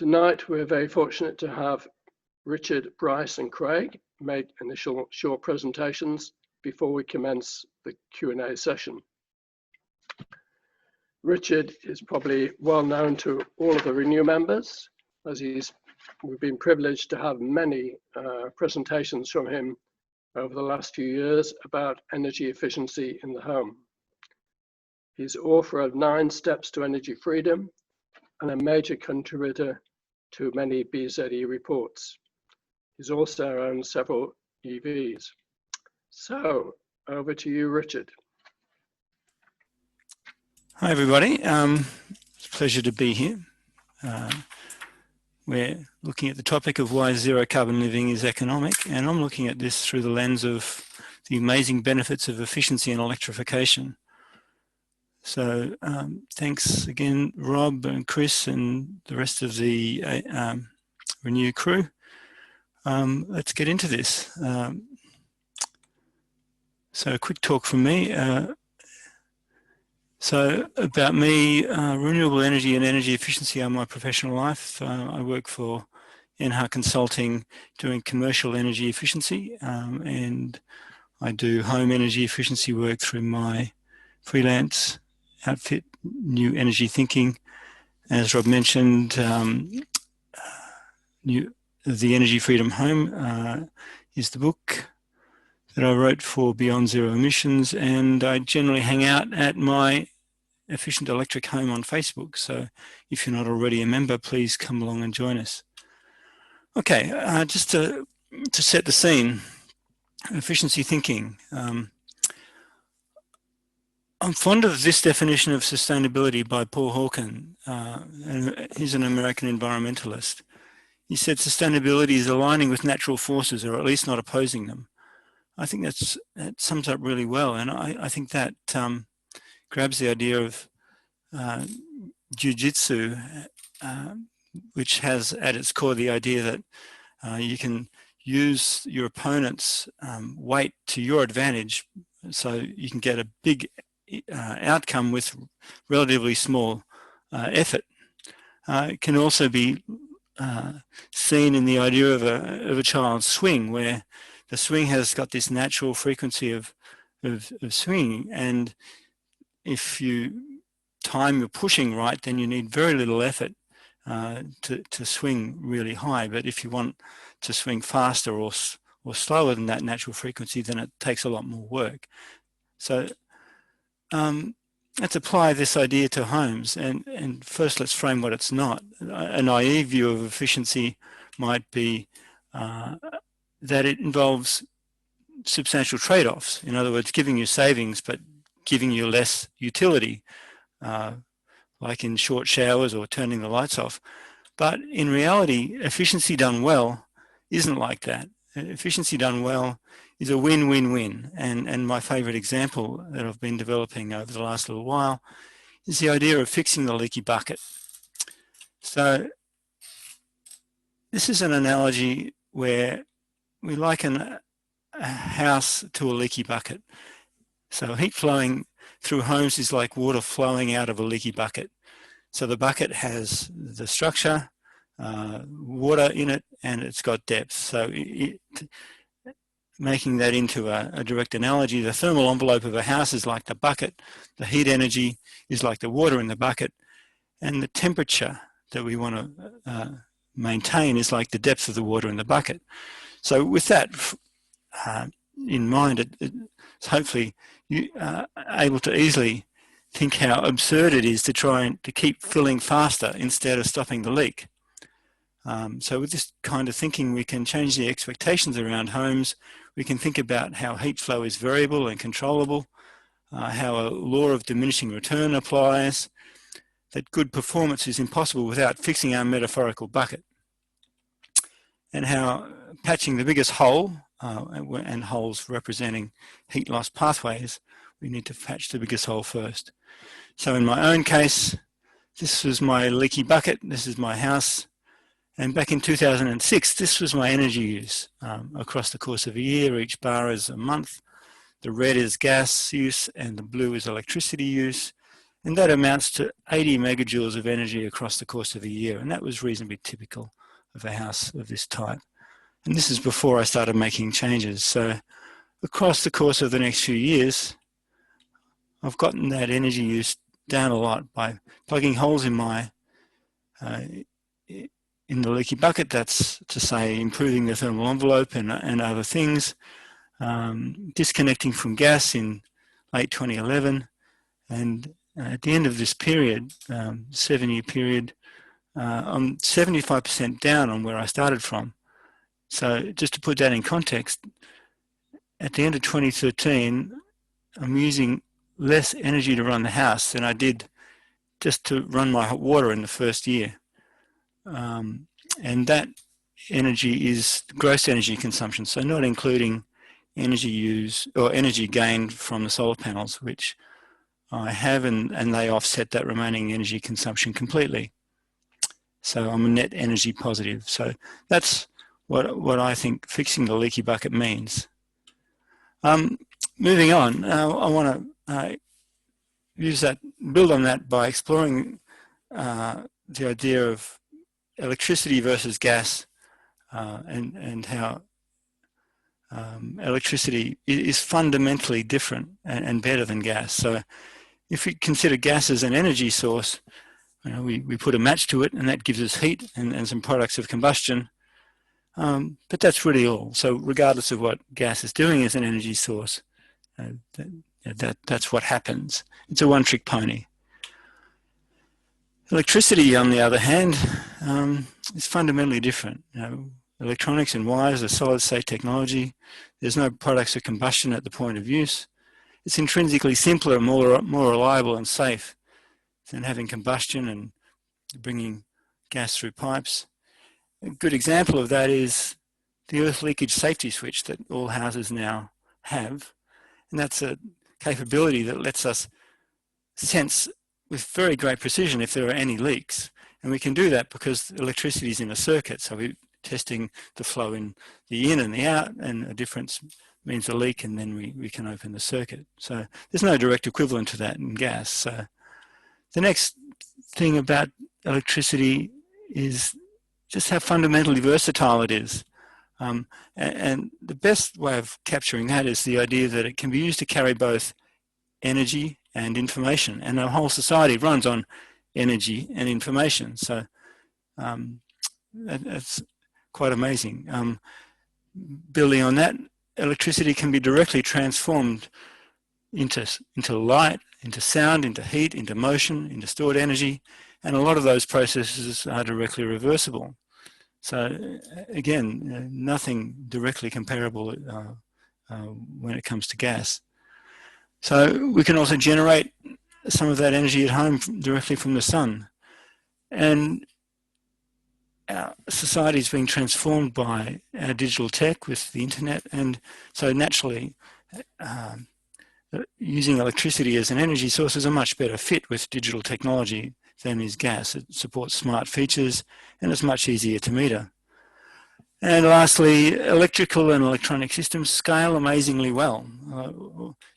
Tonight, we're very fortunate to have Richard, Bryce, and Craig make initial short presentations before we commence the Q&A session. Richard is probably well known to all of the Renew members, as we've been privileged to have many presentations from him over the last few years about energy efficiency in the home. He's author of 9 Steps to Energy Freedom and a major contributor to many BZE reports. He's also owned several EVs. So over to you, Richard. Hi, everybody. It's a pleasure to be here. We're looking at the topic of why zero carbon living is economic, and I'm looking at this through the lens of the amazing benefits of efficiency and electrification. So thanks again, Rob and Chris and the rest of the Renew crew. Let's get into this. So a quick talk from me. So about me, renewable energy and energy efficiency are my professional life. I work for NH Consulting doing commercial energy efficiency, and I do home energy efficiency work through my freelance outfit, New Energy Thinking. As Rob mentioned, the Energy Freedom Home is the book that I wrote for Beyond Zero Emissions, and I generally hang out at my Efficient Electric Home on Facebook. So if you're not already a member, please come along and join us. Okay, just to set the scene, efficiency thinking. I'm fond of this definition of sustainability by Paul Hawken, and he's an American environmentalist. He said sustainability is aligning with natural forces, or at least not opposing them. I think that sums up really well, and I think that grabs the idea of jiu-jitsu, which has at its core the idea that you can use your opponent's weight to your advantage, so you can get a big outcome with relatively small effort. It can also be seen in the idea of a child's swing, where the swing has got this natural frequency of swinging, and if you time your pushing right, then you need very little effort to swing really high. But if you want to swing faster or slower than that natural frequency, then it takes a lot more work. So let's apply this idea to homes, and first let's frame what it's not. A naive view of efficiency might be that it involves substantial trade-offs. In other words, giving you savings but giving you less utility, like in short showers or turning the lights off. But in reality, efficiency done well isn't like that. Efficiency done well is a win-win-win. And my favorite example that I've been developing over the last little while is the idea of fixing the leaky bucket. So this is an analogy where we liken a house to a leaky bucket. So heat flowing through homes is like water flowing out of a leaky bucket. So the bucket has the structure, water in it, and it's got depth. So making that into a direct analogy, the thermal envelope of a house is like the bucket, the heat energy is like the water in the bucket, and the temperature that we want to maintain is like the depth of the water in the bucket. So with that in mind, it's hopefully you are able to easily think how absurd it is to try to keep filling faster instead of stopping the leak. So with this kind of thinking, we can change the expectations around homes. We can think about how heat flow is variable and controllable, how a law of diminishing return applies, that good performance is impossible without fixing our metaphorical bucket, and how patching the biggest hole, and holes representing heat loss pathways, we need to patch the biggest hole first. So in my own case, this was my leaky bucket, this is my house, and back in 2006, this was my energy use across the course of a year. Each bar is a month. The red is gas use and the blue is electricity use. And that amounts to 80 megajoules of energy across the course of a year. And that was reasonably typical of a house of this type. And this is before I started making changes. So across the course of the next few years, I've gotten that energy use down a lot by plugging holes in my in the leaky bucket. That's to say improving the thermal envelope and other things, disconnecting from gas in late 2011, and at the end of this period, 7-year period, I'm 75% down on where I started from. So just to put that in context, at the end of 2013, I'm using less energy to run the house than I did just to run my hot water in the first year. And that energy is gross energy consumption, so not including energy use or energy gained from the solar panels, which I have, and they offset that remaining energy consumption completely. So I'm a net energy positive. So that's what I think fixing the leaky bucket means. Moving on, I want to build on that by exploring the idea of electricity versus gas, and how electricity is fundamentally different and better than gas. So if we consider gas as an energy source, we put a match to it and that gives us heat and some products of combustion, but that's really all. So regardless of what gas is doing as an energy source, that's what happens. It's a one-trick pony. Electricity, on the other hand, is fundamentally different. Electronics and wires are solid-state technology. There's no products of combustion at the point of use. It's intrinsically simpler, more reliable and safe than having combustion and bringing gas through pipes. A good example of that is the earth leakage safety switch that all houses now have. And that's a capability that lets us sense with very great precision if there are any leaks. And we can do that because electricity is in a circuit. So we're testing the flow in the in and the out, and a difference means a leak, and then we can open the circuit. So there's no direct equivalent to that in gas. So the next thing about electricity is just how fundamentally versatile it is. And the best way of capturing that is the idea that it can be used to carry both energy and information. And our whole society runs on energy and information. So that's quite amazing. Building on that, electricity can be directly transformed into light, into sound, into heat, into motion, into stored energy. And a lot of those processes are directly reversible. So again, nothing directly comparable when it comes to gas. So we can also generate some of that energy at home directly from the sun. And our society is being transformed by our digital tech with the internet, and so naturally using electricity as an energy source is a much better fit with digital technology than is gas. It supports smart features and it's much easier to meter. And lastly, electrical and electronic systems scale amazingly well.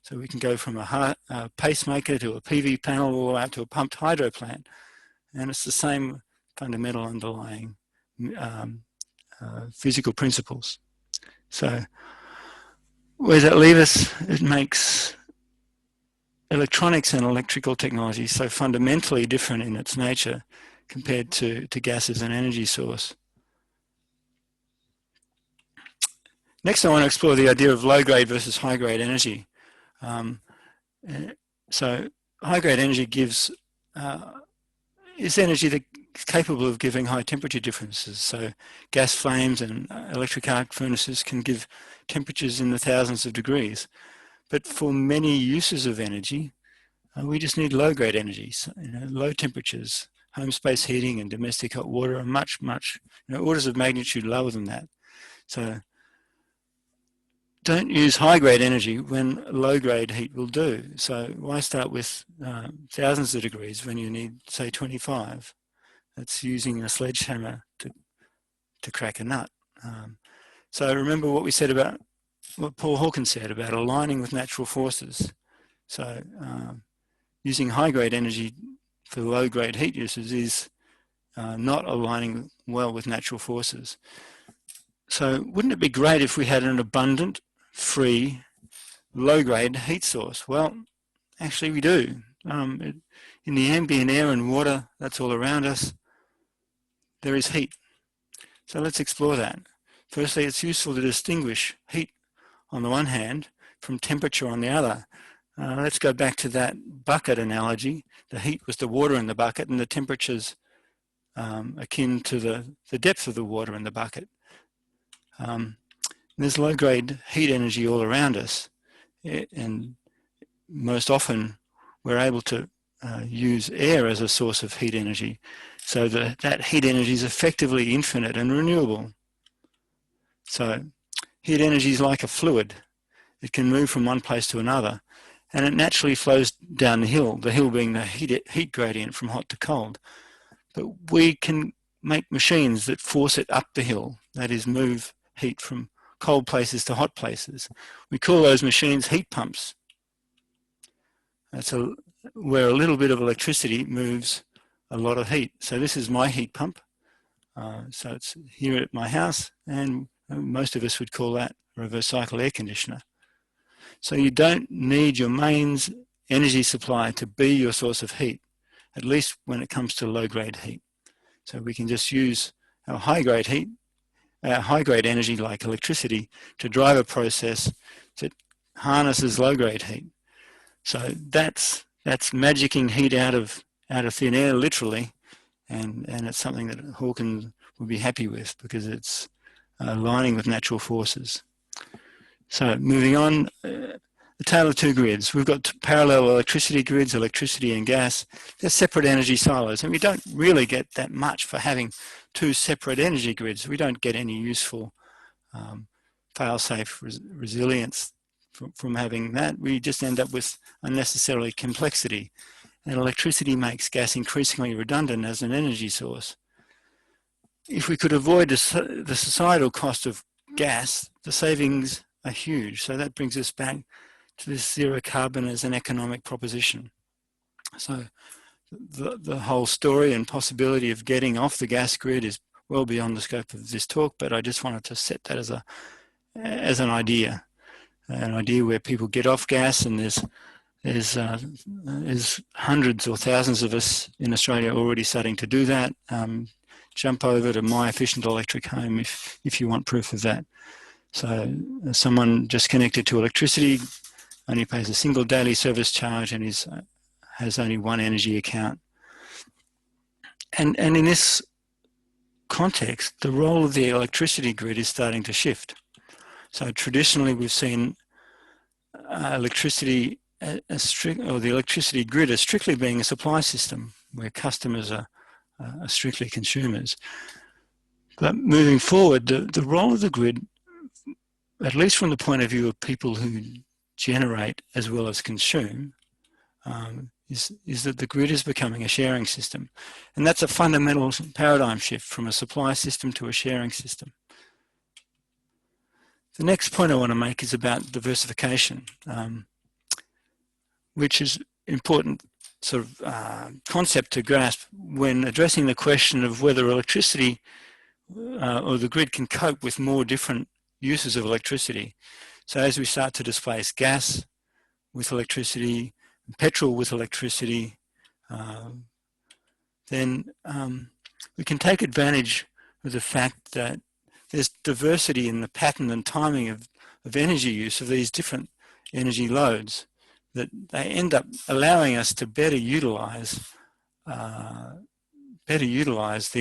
So we can go from a pacemaker to a PV panel all the way up to a pumped hydro plant. And it's the same fundamental underlying physical principles. So where does that leave us? It makes electronics and electrical technology so fundamentally different in its nature compared to gas as an energy source. Next, I want to explore the idea of low-grade versus high-grade energy. So high-grade energy is energy that is capable of giving high temperature differences. So gas flames and electric arc furnaces can give temperatures in the thousands of degrees. But for many uses of energy, we just need low-grade energy. So, low temperatures, home space heating and domestic hot water are much, orders of magnitude lower than that. So don't use high-grade energy when low-grade heat will do. So why start with thousands of degrees when you need, say, 25? That's using a sledgehammer to crack a nut. So remember what we said about, what Paul Hawkins said about aligning with natural forces. So using high-grade energy for low-grade heat uses is not aligning well with natural forces. So wouldn't it be great if we had an abundant, free, low-grade heat source? Well, actually we do. In the ambient air and water that's all around us, there is heat. So let's explore that. Firstly, it's useful to distinguish heat on the one hand from temperature on the other. Let's go back to that bucket analogy. The heat was the water in the bucket, and the temperature's akin to the depth of the water in the bucket. There's low-grade heat energy all around us, and most often we're able to use air as a source of heat energy, so that heat energy is effectively infinite and renewable. So heat energy is like a fluid. It can move from one place to another, and it naturally flows down the hill being the heat gradient from hot to cold. But we can make machines that force it up the hill, that is, move heat from cold places to hot places. We call those machines heat pumps. That's where a little bit of electricity moves a lot of heat. So this is my heat pump. So it's here at my house, and most of us would call that a reverse cycle air conditioner. So you don't need your mains energy supply to be your source of heat, at least when it comes to low-grade heat. So we can just use our high-grade heat, our high-grade energy like electricity, to drive a process that harnesses low-grade heat. So that's magicking heat out of thin air, literally, and it's something that Hawkins would be happy with because it's aligning with natural forces. So moving on, the tale of two grids. We've got parallel electricity grids, electricity and gas. They're separate energy silos, and we don't really get that much for having two separate energy grids. We don't get any useful fail-safe resilience from having that. We just end up with unnecessarily complexity. And electricity makes gas increasingly redundant as an energy source. If we could avoid the societal cost of gas, the savings are huge. So that brings us back to this zero carbon as an economic proposition. So the whole story and possibility of getting off the gas grid is well beyond the scope of this talk, but I just wanted to set that as an idea where people get off gas, and there's hundreds or thousands of us in Australia already starting to do that. Jump over to My Efficient Electric Home if you want proof of that. So someone just connected to electricity only pays a single daily service charge and has only one energy account. And in this context, the role of the electricity grid is starting to shift. So traditionally we've seen the electricity grid as strictly being a supply system where customers are strictly consumers. But moving forward, the role of the grid, at least from the point of view of people who generate as well as consume, is that the grid is becoming a sharing system. And that's a fundamental paradigm shift from a supply system to a sharing system. The next point I want to make is about diversification, which is important sort of concept to grasp when addressing the question of whether electricity or the grid can cope with more different uses of electricity. So as we start to displace gas with electricity, petrol with electricity, then we can take advantage of the fact that there's diversity in the pattern and timing of energy use of these different energy loads, that they end up allowing us to better utilize the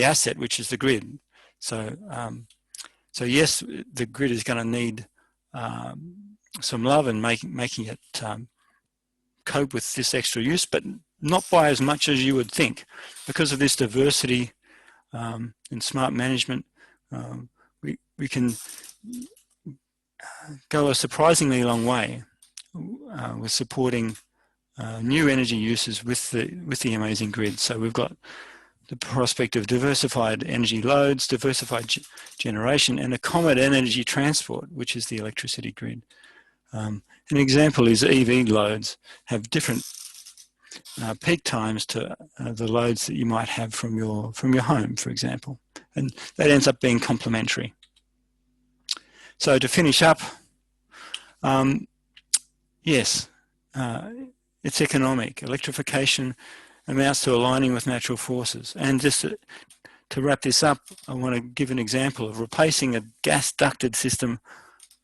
asset, which is the grid. So yes, the grid is going to need some love and making it cope with this extra use, but not by as much as you would think. Because of this diversity and smart management, we can go a surprisingly long way with supporting new energy uses with the amazing grid. So we've got the prospect of diversified energy loads, diversified generation, and a common energy transport, which is the electricity grid. An example is EV loads have different peak times to the loads that you might have from your home, for example, and that ends up being complementary. So to finish up, yes, it's economic. Electrification amounts to aligning with natural forces. And just to wrap this up, I want to give an example of replacing a gas-ducted system,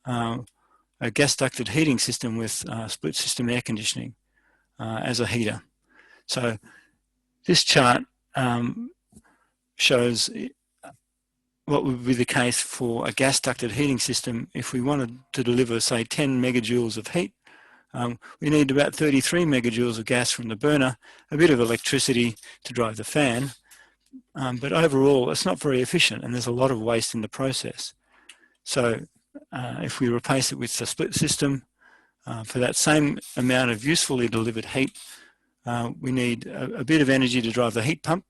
a gas-ducted heating system with split system air conditioning as a heater. So this chart shows what would be the case for a gas-ducted heating system if we wanted to deliver, say, 10 megajoules of heat. We need about 33 megajoules of gas from the burner, a bit of electricity to drive the fan, but overall it's not very efficient and there's a lot of waste in the process. So if we replace it with the split system, for that same amount of usefully delivered heat, we need a bit of energy to drive the heat pump,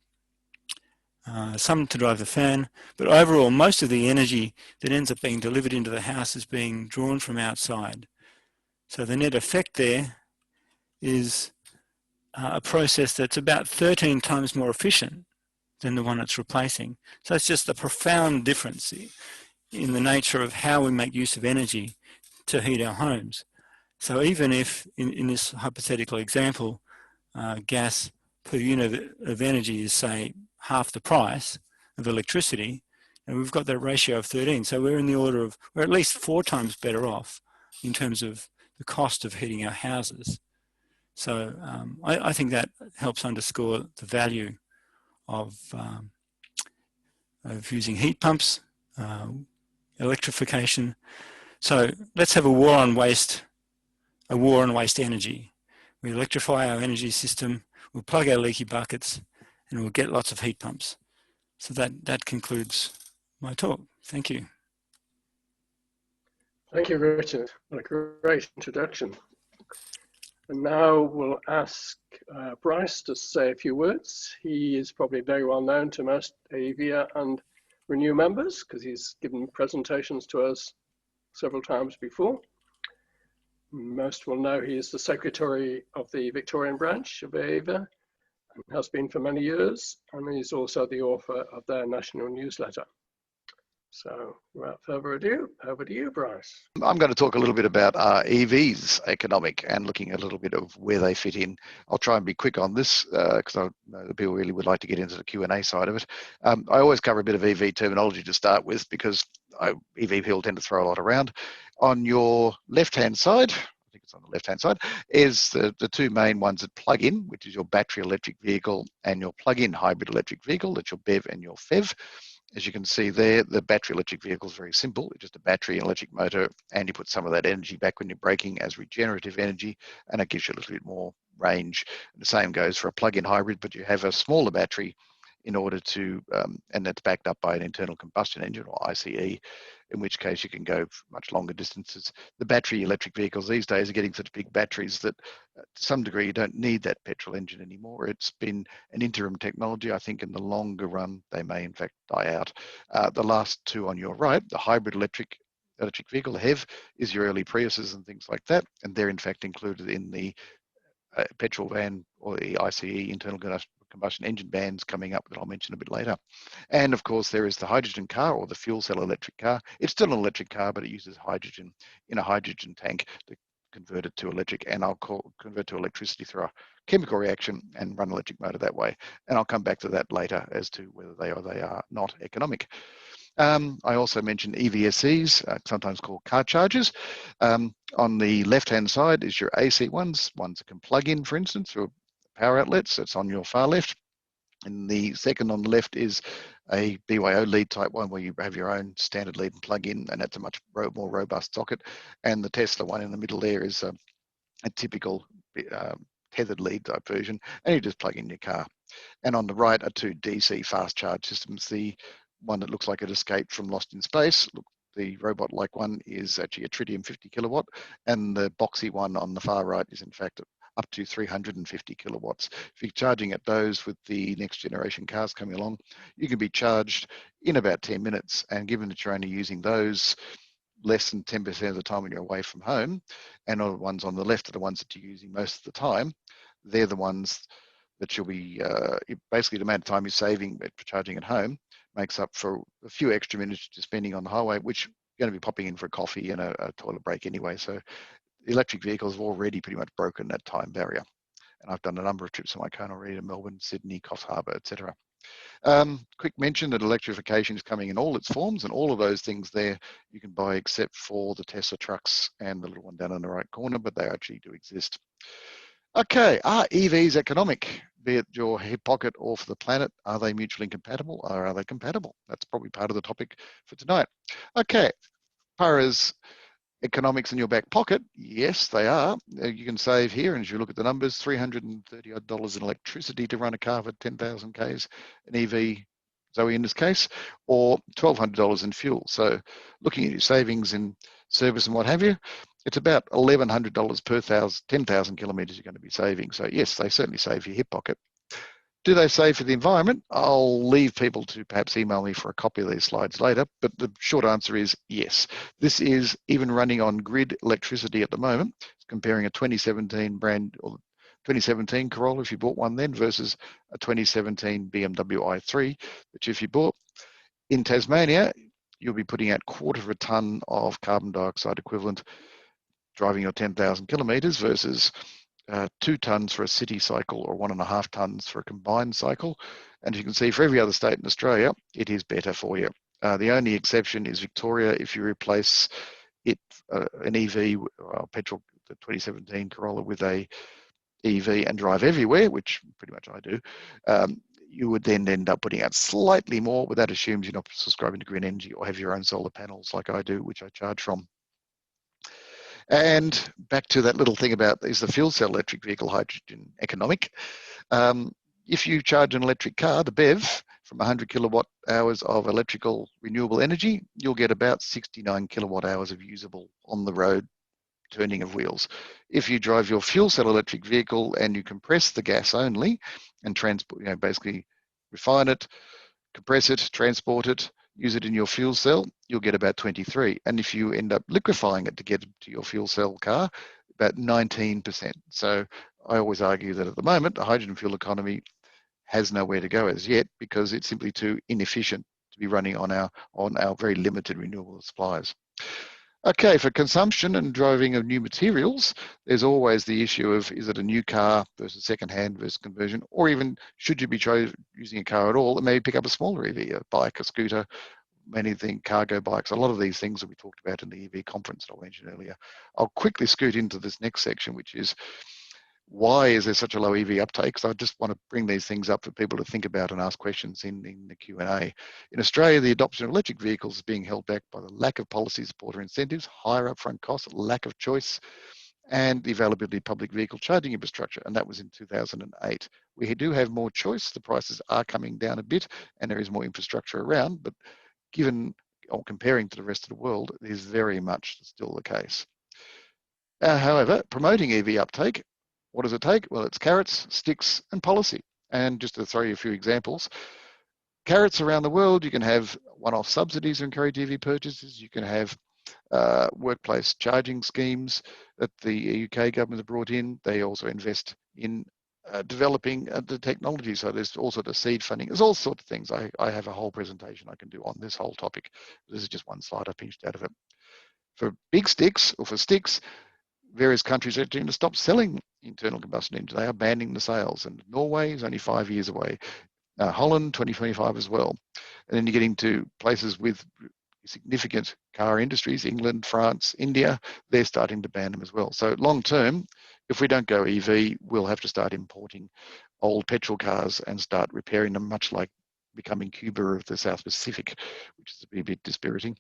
some to drive the fan, but overall most of the energy that ends up being delivered into the house is being drawn from outside. So the net effect there is a process that's about 13 times more efficient than the one it's replacing. So it's just a profound difference in the nature of how we make use of energy to heat our homes. So even if in this hypothetical example, gas per unit of energy is, say, half the price of electricity, and we've got that ratio of 13. So we're in the order of, we're at least 4 times better off in terms of the cost of heating our houses. So I think that helps underscore the value of using heat pumps, electrification. So let's have a war on waste energy. We electrify our energy system, we'll plug our leaky buckets, and we'll get lots of heat pumps. So that concludes my talk. Thank you. Thank you, Richard. What a great introduction. And now we'll ask Bryce to say a few words. He is probably very well known to most AEVIA and Renew members because he's given presentations to us several times before. Most will know he is the Secretary of the Victorian branch of AEVIA and has been for many years, and he's also the author of their national newsletter. So without further ado, over to you, Bryce. I'm going to talk a little bit about EVs economic and looking at a little bit of where they fit in. I'll try and be quick on this because I know that people really would like to get into the Q&A side of it. I always cover a bit of EV terminology to start with because EV people tend to throw a lot around. On your left-hand side, I think it's on the left-hand side, is the two main ones that plug in, which is your battery electric vehicle and your plug-in hybrid electric vehicle. That's your BEV and your FEV. As you can see there, the battery electric vehicle is very simple. It's just a battery and electric motor, and you put some of that energy back when you're braking as regenerative energy, and it gives you a little bit more range. And the same goes for a plug-in hybrid, but you have a smaller battery in order to, and that's backed up by an internal combustion engine or ICE, in which case you can go much longer distances. The battery electric vehicles these days are getting such big batteries that to some degree you don't need that petrol engine anymore. It's been an interim technology. I think in the longer run, they may in fact die out. The last two on your right, the hybrid electric vehicle, the HEV, is your early Priuses and things like that. And they're in fact included in the petrol van or the ICE, internal combustion engine vans coming up that I'll mention a bit later. And of course there is the hydrogen car or the fuel cell electric car. It's still an electric car, but it uses hydrogen in a hydrogen tank to convert it to electric, and convert to electricity through a chemical reaction and run an electric motor that way. And I'll come back to that later as to whether they are not economic. I also mentioned EVSEs, sometimes called car chargers. On the left-hand side is your AC ones that can plug in, for instance, through power outlets. That's on your far left. And the second on the left is a BYO lead type one where you have your own standard lead and plug in, and that's a much more robust socket. And the Tesla one in the middle there is a typical tethered lead type version, and you just plug in your car. And on the right are two DC fast charge systems. The one that looks like it escaped from Lost in Space, the robot-like one, is actually a tritium 50 kilowatt, and the boxy one on the far right is in fact up to 350 kilowatts. If you're charging at those with the next generation cars coming along, you can be charged in about 10 minutes, and given that you're only using those less than 10% of the time when you're away from home, and the ones on the left are the ones that you're using most of the time, they're the ones that you'll be, basically the amount of time you're saving for charging at home makes up for a few extra minutes you're spending on the highway, which you're going to be popping in for a coffee and a toilet break anyway. So electric vehicles have already pretty much broken that time barrier. And I've done a number of trips in my car already to Melbourne, Sydney, Coffs Harbour, etc. Quick mention that electrification is coming in all its forms, and all of those things there you can buy except for the Tesla trucks and the little one down in the right corner, but they actually do exist. Okay, are EVs economic, be it your hip pocket or for the planet? Are they mutually incompatible, or are they compatible? That's probably part of the topic for tonight. Okay, as far as economics in your back pocket, yes, they are. You can save here, and as you look at the numbers, $330 odd in electricity to run a car for 10,000 Ks, an EV, Zoe in this case, or $1,200 in fuel. So looking at your savings in service and what have you, it's about $1,100 per 10,000 kilometres you're going to be saving. So yes, they certainly save your hip pocket. Do they save for the environment? I'll leave people to perhaps email me for a copy of these slides later, but the short answer is yes. This is even running on grid electricity at the moment, comparing a 2017 brand or 2017 Corolla if you bought one then versus a 2017 BMW i3, which if you bought in Tasmania, you'll be putting out 1/4 of a tonne of carbon dioxide equivalent driving your 10,000 kilometres versus 2 tonnes for a city cycle or 1.5 tonnes for a combined cycle. And you can see for every other state in Australia, it is better for you. The only exception is Victoria. If you replace it, an EV, petrol, the 2017 Corolla with a EV and drive everywhere, which pretty much I do, you would then end up putting out slightly more, but that assumes you're not subscribing to green energy or have your own solar panels like I do, which I charge from. And back to that little thing about, is the fuel cell electric vehicle hydrogen economic? If you charge an electric car, the BEV, from 100 kilowatt hours of electrical renewable energy, you'll get about 69 kilowatt hours of usable on the road turning of wheels. If you drive your fuel cell electric vehicle and you compress the gas only and transport, basically refine it, compress it, transport it, use it in your fuel cell, you'll get about 23. And if you end up liquefying it to get to your fuel cell car, about 19%. So I always argue that at the moment, the hydrogen fuel economy has nowhere to go as yet because it's simply too inefficient to be running on our very limited renewable supplies. Okay, for consumption and driving of new materials, there's always the issue of, is it a new car versus second-hand versus conversion, or even should you be using a car at all, and maybe pick up a smaller EV, a bike, a scooter, many things, cargo bikes, a lot of these things that we talked about in the EV conference that I mentioned earlier. I'll quickly scoot into this next section, which is, why is there such a low EV uptake? So I just want to bring these things up for people to think about and ask questions in the Q&A. In Australia, the adoption of electric vehicles is being held back by the lack of policy support or incentives, higher upfront costs, lack of choice, and the availability of public vehicle charging infrastructure, and that was in 2008. We do have more choice, the prices are coming down a bit, and there is more infrastructure around, but given or comparing to the rest of the world, it is very much still the case. However, promoting EV uptake, what does it take? Well, it's carrots, sticks, and policy. And just to throw you a few examples, carrots around the world, you can have one-off subsidies to encourage EV purchases. You can have workplace charging schemes that the UK government has brought in. They also invest in developing the technology. So there's also the seed funding. There's all sorts of things. I have a whole presentation I can do on this whole topic. This is just one slide I pinched out of it. For big sticks, or for sticks, various countries are going to stop selling internal combustion engines. They are banning the sales, and Norway is only 5 years away. Holland, 2025 as well. And then you get into places with significant car industries, England, France, India, they're starting to ban them as well. So long term, if we don't go EV, we'll have to start importing old petrol cars and start repairing them, much like becoming Cuba of the South Pacific, which is a bit dispiriting.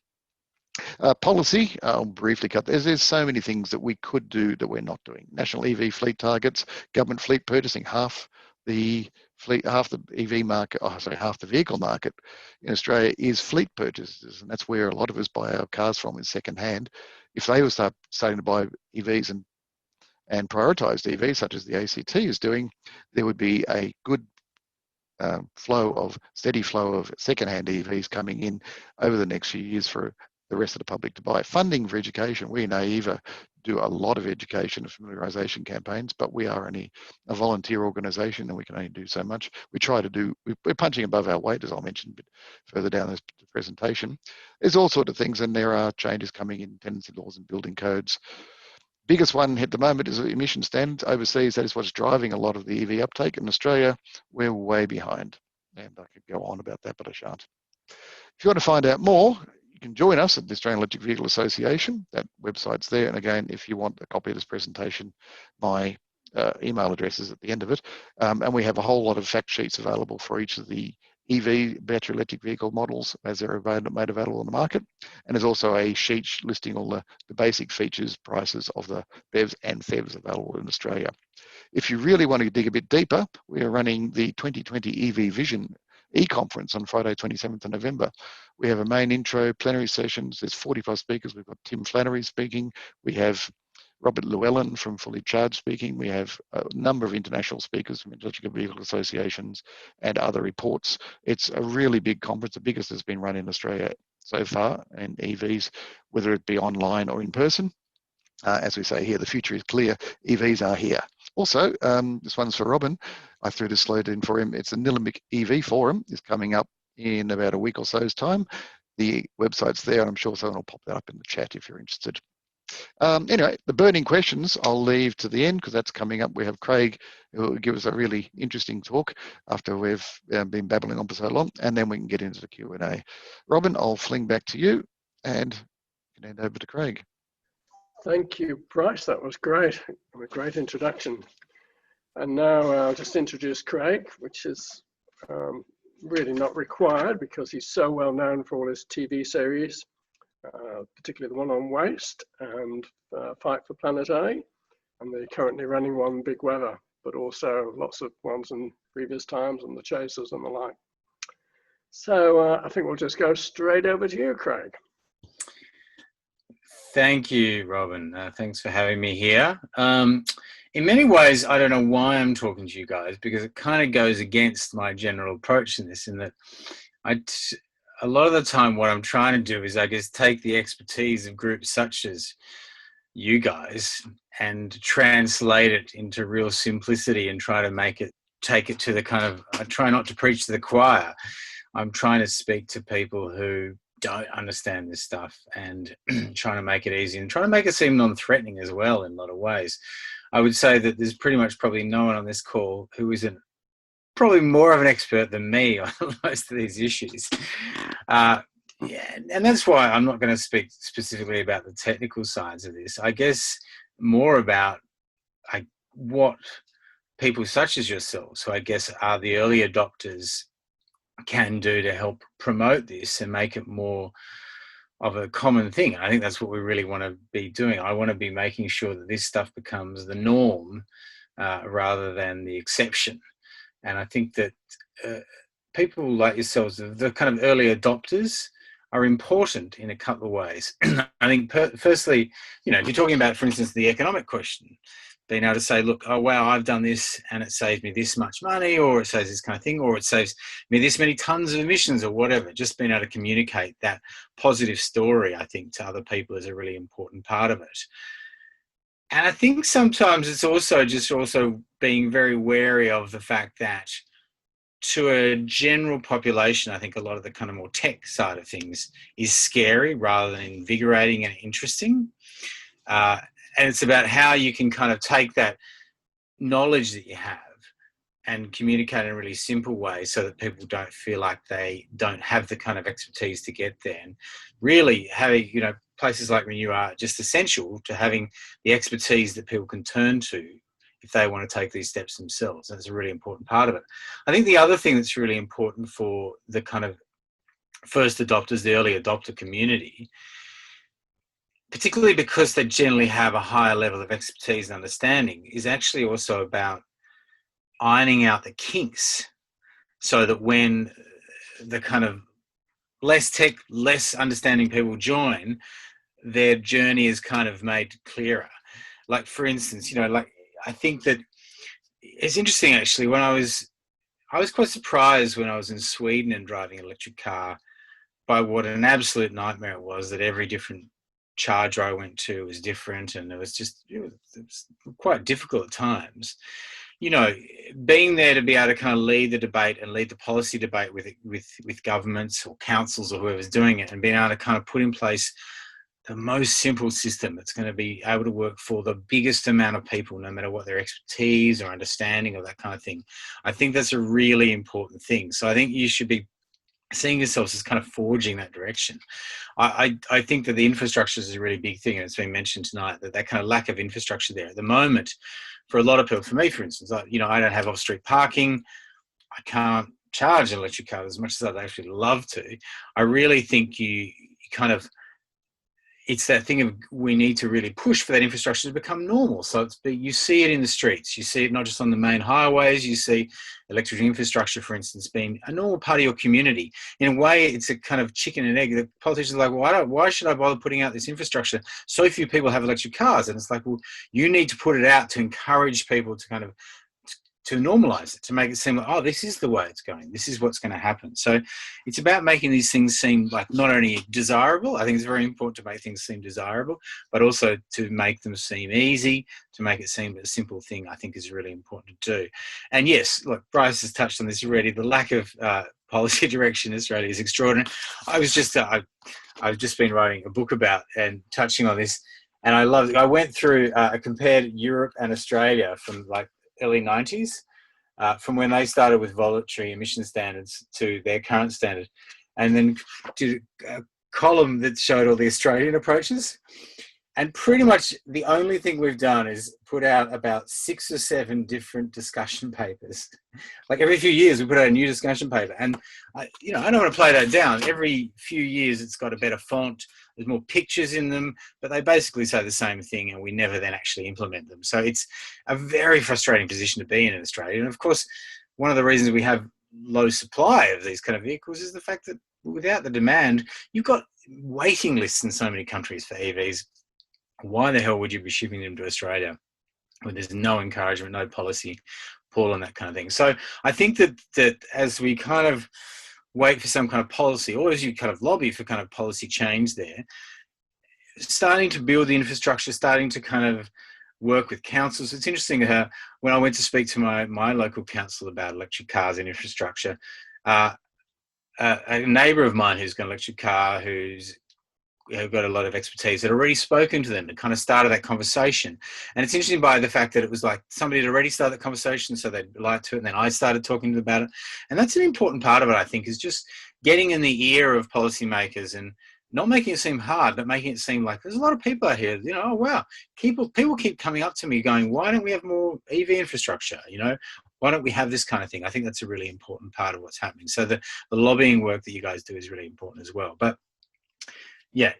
Policy, I'll briefly cut. There's so many things that we could do that we're not doing. National EV fleet targets, government fleet purchasing, half the EV market, half the vehicle market in Australia is fleet purchases, and that's where a lot of us buy our cars from, is second hand. If they were starting to buy EVs and prioritised EVs, such as the ACT is doing, there would be a good steady flow of second-hand EVs coming in over the next few years for the rest of the public to buy. Funding for education, we in AEVA do a lot of education and familiarisation campaigns, but we are only a volunteer organisation and we can only do so much. We try to do, we're punching above our weight, as I mentioned a bit further down this presentation. There's all sorts of things, and there are changes coming in tenancy laws and building codes. Biggest one at the moment is emission standards. Overseas, that is what's driving a lot of the EV uptake. In Australia, we're way behind. And I could go on about that, but I shan't. If you want to find out more, you can join us at the Australian Electric Vehicle Association. That website's there. And again, if you want a copy of this presentation, my email address is at the end of it. And we have a whole lot of fact sheets available for each of the EV, battery electric vehicle models as they're made available on the market. And there's also a sheet listing all the basic features, prices of the BEVs and PHEVs available in Australia. If you really want to dig a bit deeper, we are running the 2020 EV Vision e-conference on Friday, 27th of November. We have a main intro, plenary sessions. There's 40+ speakers. We've got Tim Flannery speaking. We have Robert Llewellyn from Fully Charged speaking. We have a number of international speakers from electric vehicle associations and other reports. It's a really big conference, the biggest that's been run in Australia so far, and EVs, whether it be online or in person. As we say here, the future is clear. EVs are here. Also, this one's for Robin. I threw this slide in for him. It's the Nillumbik EV Forum. Is coming up in about a week or so's time. The website's there, and I'm sure someone will pop that up in the chat if you're interested. Anyway, the burning questions I'll leave to the end because that's coming up. We have Craig who will give us a really interesting talk after we've been babbling on for so long, and then we can get into the Q&A. Robin, I'll fling back to you and you can hand over to Craig. Thank you, Bryce. That was great. A great introduction. And now I'll just introduce Craig, which is really not required because he's so well known for all his TV series, particularly the one on waste and Fight for Planet A, and the currently running one, Big Weather, but also lots of ones in previous times and The Chasers and the like. So I think we'll just go straight over to you, Craig. Thank you, Robin. Thanks for having me here. In many ways, I don't know why I'm talking to you guys because it kind of goes against my general approach in this, in that a lot of the time what I'm trying to do is, I guess, take the expertise of groups such as you guys and translate it into real simplicity and try to take it to the kind of, I try not to preach to the choir. I'm trying to speak to people who don't understand this stuff and trying to make it easy and trying to make it seem non-threatening as well in a lot of ways. I would say that there's pretty much probably no one on this call who isn't probably more of an expert than me on most of these issues. Yeah, and that's why I'm not going to speak specifically about the technical sides of this. I guess more about what people such as yourselves, who I guess are the early adopters, can do to help promote this and make it more of a common thing. I think that's what we really want to be doing. I want to be making sure that this stuff becomes the norm rather than the exception. And I think that people like yourselves, the kind of early adopters, are important in a couple of ways. I think firstly, you know, if you're talking about, for instance, the economic question, being able to say, look, oh, wow, I've done this and it saves me this much money, or it saves this kind of thing, or it saves me this many tons of emissions or whatever. Just being able to communicate that positive story, I think, to other people is a really important part of it. And I think sometimes it's also just being very wary of the fact that to a general population, I think a lot of the kind of more tech side of things is scary rather than invigorating and interesting. And it's about how you can kind of take that knowledge that you have and communicate in a really simple way so that people don't feel like they don't have the kind of expertise to get there. And really having, you know, places like Renew are just essential to having the expertise that people can turn to if they want to take these steps themselves. That's a really important part of it. I think the other thing that's really important for the kind of first adopters, the early adopter community, particularly because they generally have a higher level of expertise and understanding, is actually also about ironing out the kinks so that when the kind of less tech, less understanding people join, their journey is kind of made clearer. Like, for instance, you know, like, I think that it's interesting actually, when I was quite surprised when I was in Sweden and driving an electric car by what an absolute nightmare it was, that every different charger I went to was different, and it was quite difficult at times. You know, being there to be able to kind of lead the debate and lead the policy debate with governments or councils or whoever's doing it, and being able to kind of put in place the most simple system that's going to be able to work for the biggest amount of people, no matter what their expertise or understanding of that kind of thing. I think that's a really important thing. So I think you should be seeing yourselves as kind of forging that direction. I think that the infrastructure is a really big thing, and it's been mentioned tonight that kind of lack of infrastructure there at the moment for a lot of people. For me, for instance, I don't have off-street parking. I can't charge an electric car as much as I'd actually love to. I really think you kind of, it's that thing of, we need to really push for that infrastructure to become normal. So you see it in the streets, you see it not just on the main highways, you see electric infrastructure, for instance, being a normal part of your community. In a way, it's a kind of chicken and egg. The politicians are like, well, why should I bother putting out this infrastructure? So few people have electric cars. And it's like, well, you need to put it out to encourage people to kind of, to normalize it, to make it seem like, oh, this is the way it's going. This is what's going to happen. So it's about making these things seem like not only desirable, I think it's very important to make things seem desirable, but also to make them seem easy, to make it seem a simple thing, I think is really important to do. And yes, look, Bryce has touched on this already. The lack of policy direction in Australia is extraordinary. I've just been writing a book about and touching on this, and I loved it. I went through, I compared Europe and Australia from like early 90s, from when they started with voluntary emission standards to their current standard, and then did a column that showed all the Australian approaches. And pretty much the only thing we've done is put out about 6 or 7 different discussion papers. Like every few years we put out a new discussion paper, and I don't want to play that down. Every few years it's got a better font, there's more pictures in them, but they basically say the same thing, and we never then actually implement them. So it's a very frustrating position to be in Australia. And of course, one of the reasons we have low supply of these kind of vehicles is the fact that without the demand, you've got waiting lists in so many countries for EVs. Why the hell would you be shipping them to Australia when there's no encouragement, no policy pull and that kind of thing? So I think that as we kind of wait for some kind of policy, or as you kind of lobby for kind of policy change there, starting to build the infrastructure, starting to kind of work with councils. It's interesting how when I went to speak to my local council about electric cars and infrastructure, a neighbour of mine who's got an electric car, who's got a lot of expertise, had already spoken to them and kind of started that conversation. And it's interesting by the fact that it was like somebody had already started that conversation, so they'd like to it, and then I started talking to them about it. And that's an important part of it, I think, is just getting in the ear of policymakers and not making it seem hard, but making it seem like there's a lot of people out here, oh, wow, people keep coming up to me going, why don't we have more EV infrastructure? Why don't we have this kind of thing? I think that's a really important part of what's happening. So the lobbying work that you guys do is really important as well. But yeah,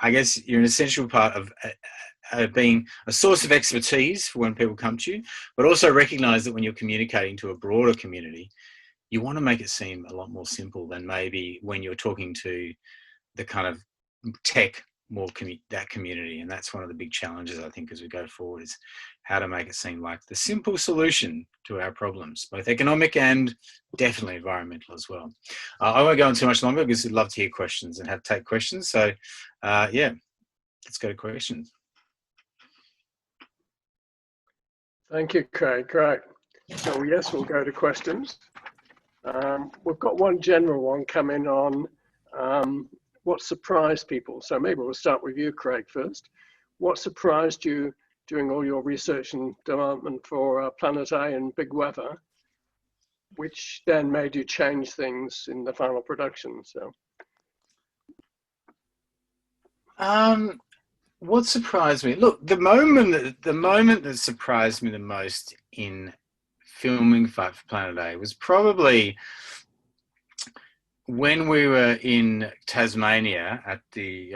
I guess you're an essential part of being a source of expertise for when people come to you, but also recognize that when you're communicating to a broader community, you want to make it seem a lot more simple than maybe when you're talking to the kind of tech, more that community. And that's one of the big challenges, I think, as we go forward, is how to make it seem like the simple solution to our problems, both economic and definitely environmental as well. I won't go on too much longer because I'd love to hear questions and take questions. So yeah, let's go to questions. Thank you, Craig. Great. So yes, we'll go to questions. We've got one general one coming on what surprised people. So maybe we'll start with you, Craig, first. What surprised you doing all your research and development for Planet A and Big Weather, which then made you change things in the final production? So, what surprised me? Look, the moment that surprised me the most in filming for Planet A was probably when we were in Tasmania at the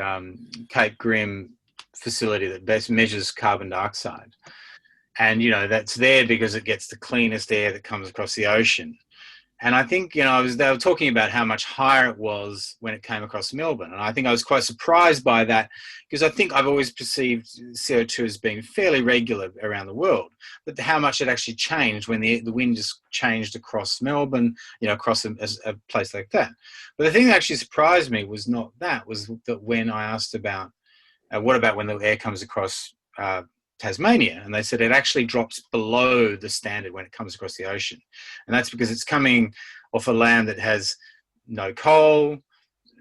Cape Grim facility that best measures carbon dioxide. And, that's there because it gets the cleanest air that comes across the ocean. And I think, you know, they were talking about how much higher it was when it came across Melbourne. And I think I was quite surprised by that, because I think I've always perceived CO2 as being fairly regular around the world, but how much it actually changed when the wind just changed across Melbourne, you know, across a place like that. But the thing that actually surprised me was not that, was that when I asked about, what about when the air comes across Tasmania, and they said it actually drops below the standard when it comes across the ocean. And that's because it's coming off a land that has no coal,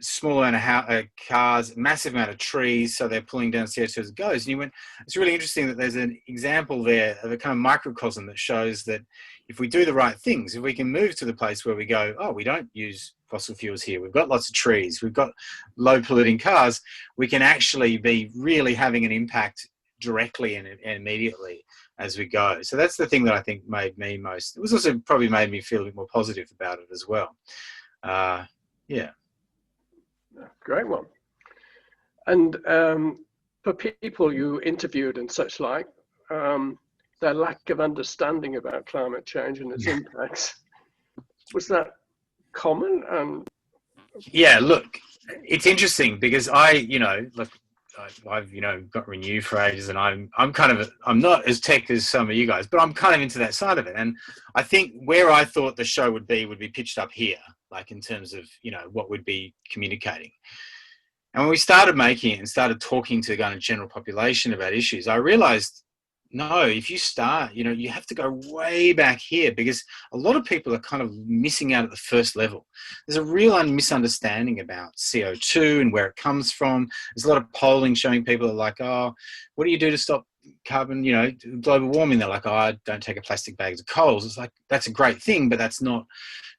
small amount of cars, massive amount of trees, so they're pulling down CO2 as it goes. And you went, it's really interesting that there's an example there of a kind of microcosm that shows that if we do the right things, if we can move to the place where we go, oh, we don't use fossil fuels here, we've got lots of trees, we've got low polluting cars, we can actually be really having an impact directly and immediately as we go. So that's the thing that I think made me most, it was also probably made me feel a bit more positive about it as well. Yeah. Great one. And for people you interviewed and such like, their lack of understanding about climate change and its impacts, was that common? Yeah, look, it's interesting because I've got Renew for ages, and I'm not as tech as some of you guys, but I'm kind of into that side of it. And I think where I thought the show would be pitched up here, like in terms of, you know, what would be communicating. And when we started making it and started talking to the kind of general population about issues, I realized, no, if you start, you know, you have to go way back here, because a lot of people are kind of missing out at the first level. There's a real misunderstanding about CO2 and where it comes from. There's a lot of polling showing people are like, oh, what do you do to stop carbon, you know, global warming? They're like, oh, I don't take a plastic bag of coals. It's like, that's a great thing, but that's not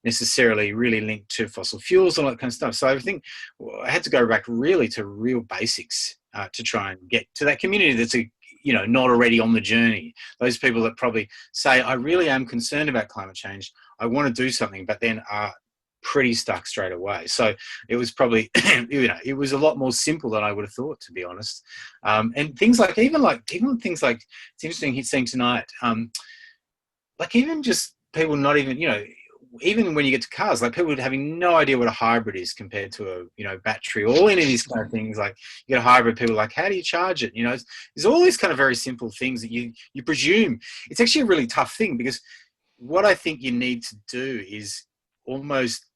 necessarily really linked to fossil fuels and all that kind of stuff. So I think I had to go back really to real basics to try and get to that community that's not already on the journey. Those people that probably say, I really am concerned about climate change, I want to do something, but then are pretty stuck straight away. So it was probably, it was a lot more simple than I would have thought, to be honest. And things like, even things like, it's interesting seeing tonight, like even just people not even, even when you get to cars, like people having no idea what a hybrid is compared to a battery, or all any of these kind of things. Like you get a hybrid, people are like, how do you charge it? There's all these kind of very simple things that you presume. It's actually a really tough thing, because what I think you need to do is almost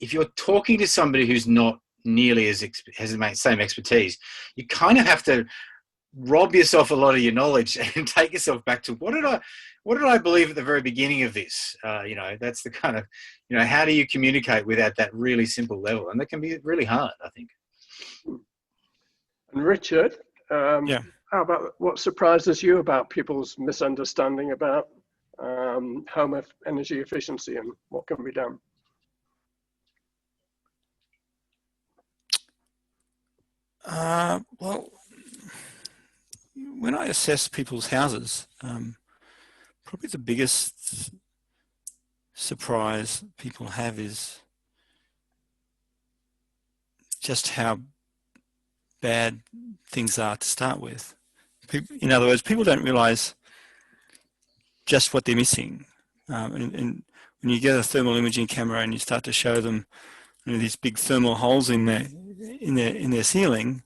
if you're talking to somebody who's not nearly has the same expertise, you kind of have to rob yourself a lot of your knowledge and take yourself back to what did I believe at the very beginning of this? That's the kind of, how do you communicate without that really simple level? And that can be really hard, I think. And Richard, Yeah. How about what surprises you about people's misunderstanding about home energy efficiency and what can be done? Well, when I assess people's houses, probably the biggest surprise people have is just how bad things are to start with. In other words, people don't realise just what they're missing. And when you get a thermal imaging camera and you start to show them these big thermal holes in their ceiling,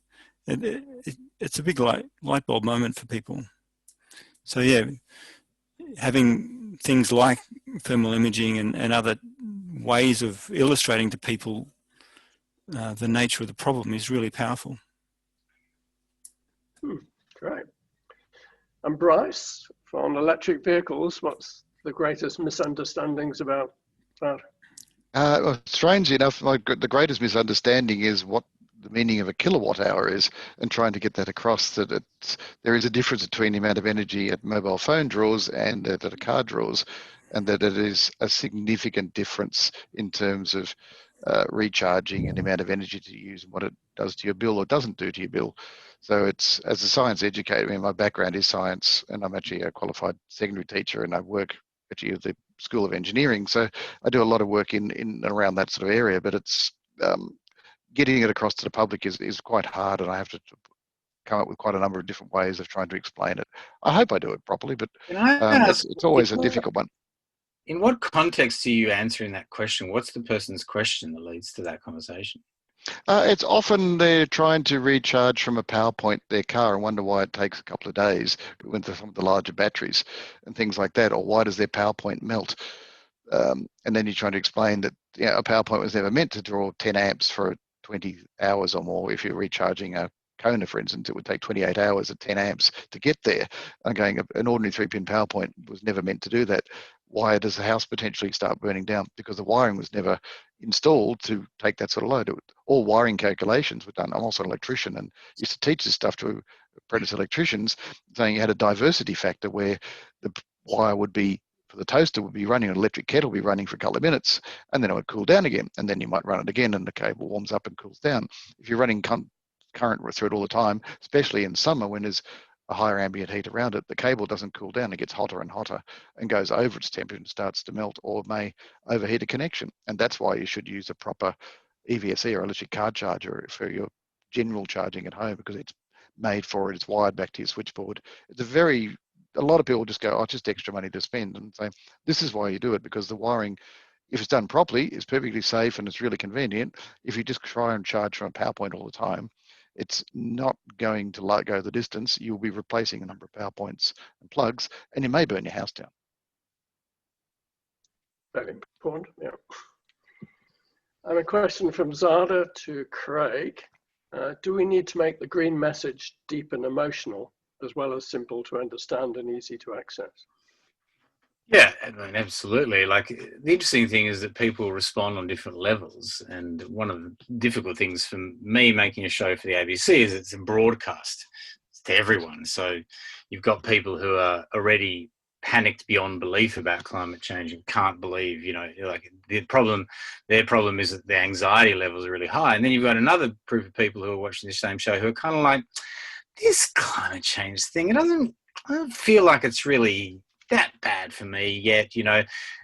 it's a big light bulb moment for people. So yeah, having things like thermal imaging and other ways of illustrating to people the nature of the problem is really powerful. Great. And Bryce, on electric vehicles, what's the greatest misunderstandings about that? Well, strangely enough, the greatest misunderstanding is what the meaning of a kilowatt hour is, and trying to get that across, that there is a difference between the amount of energy a mobile phone draws and that a car draws, and that it is a significant difference in terms of recharging and the amount of energy to use and what it does to your bill or doesn't do to your bill. So it's, as a science educator, my background is science, and I'm actually a qualified secondary teacher, and I work actually at the School of Engineering. So I do a lot of work in and around that sort of area, but it's getting it across to the public is quite hard, and I have to come up with quite a number of different ways of trying to explain it. I hope I do it properly, but it's always a difficult one. in what context are you answering that question? What's the person's question that leads to that conversation? It's often they're trying to recharge from a PowerPoint their car and wonder why it takes a couple of days with some of the larger batteries and things like that, or why does their PowerPoint melt? And then you're trying to explain that a PowerPoint was never meant to draw 10 amps for 20 hours or more. If you're recharging a Kona, for instance, it would take 28 hours at 10 amps to get there. And going, an ordinary 3-pin PowerPoint was never meant to do that. Why does the house potentially start burning down? Because the wiring was never installed to take that sort of load. All wiring calculations were done. I'm also an electrician and used to teach this stuff to apprentice electricians, saying you had a diversity factor where the wire would be, for the toaster would be running, an electric kettle would be running for a couple of minutes, and then it would cool down again, and then you might run it again and the cable warms up and cools down. If you're running current through it all the time, especially in summer when there's a higher ambient heat around it, the cable doesn't cool down. It gets hotter and hotter and goes over its temperature and starts to melt, or may overheat a connection. And that's why you should use a proper EVSE or electric car charger for your general charging at home, because it's made for it. It's wired back to your switchboard. It's a lot of people just go, oh, it's just extra money to spend, and say, this is why you do it, because the wiring, if it's done properly, is perfectly safe and it's really convenient. If you just try and charge from a PowerPoint all the time, it's not going to go the distance. You'll be replacing a number of PowerPoints and plugs, and you may burn your house down. Very important, yeah. And a question from Zada to Craig. Do we need to make the green message deep and emotional, as well as simple to understand and easy to access? Yeah, I mean, absolutely. Like, the interesting thing is that people respond on different levels. And one of the difficult things for me making a show for the ABC is it's a broadcast. It's to everyone. So you've got people who are already panicked beyond belief about climate change and can't believe, like their problem is that their anxiety levels are really high. And then you've got another group of people who are watching the same show who are kind of like, this climate change thing, I don't feel like it's really that bad for me yet.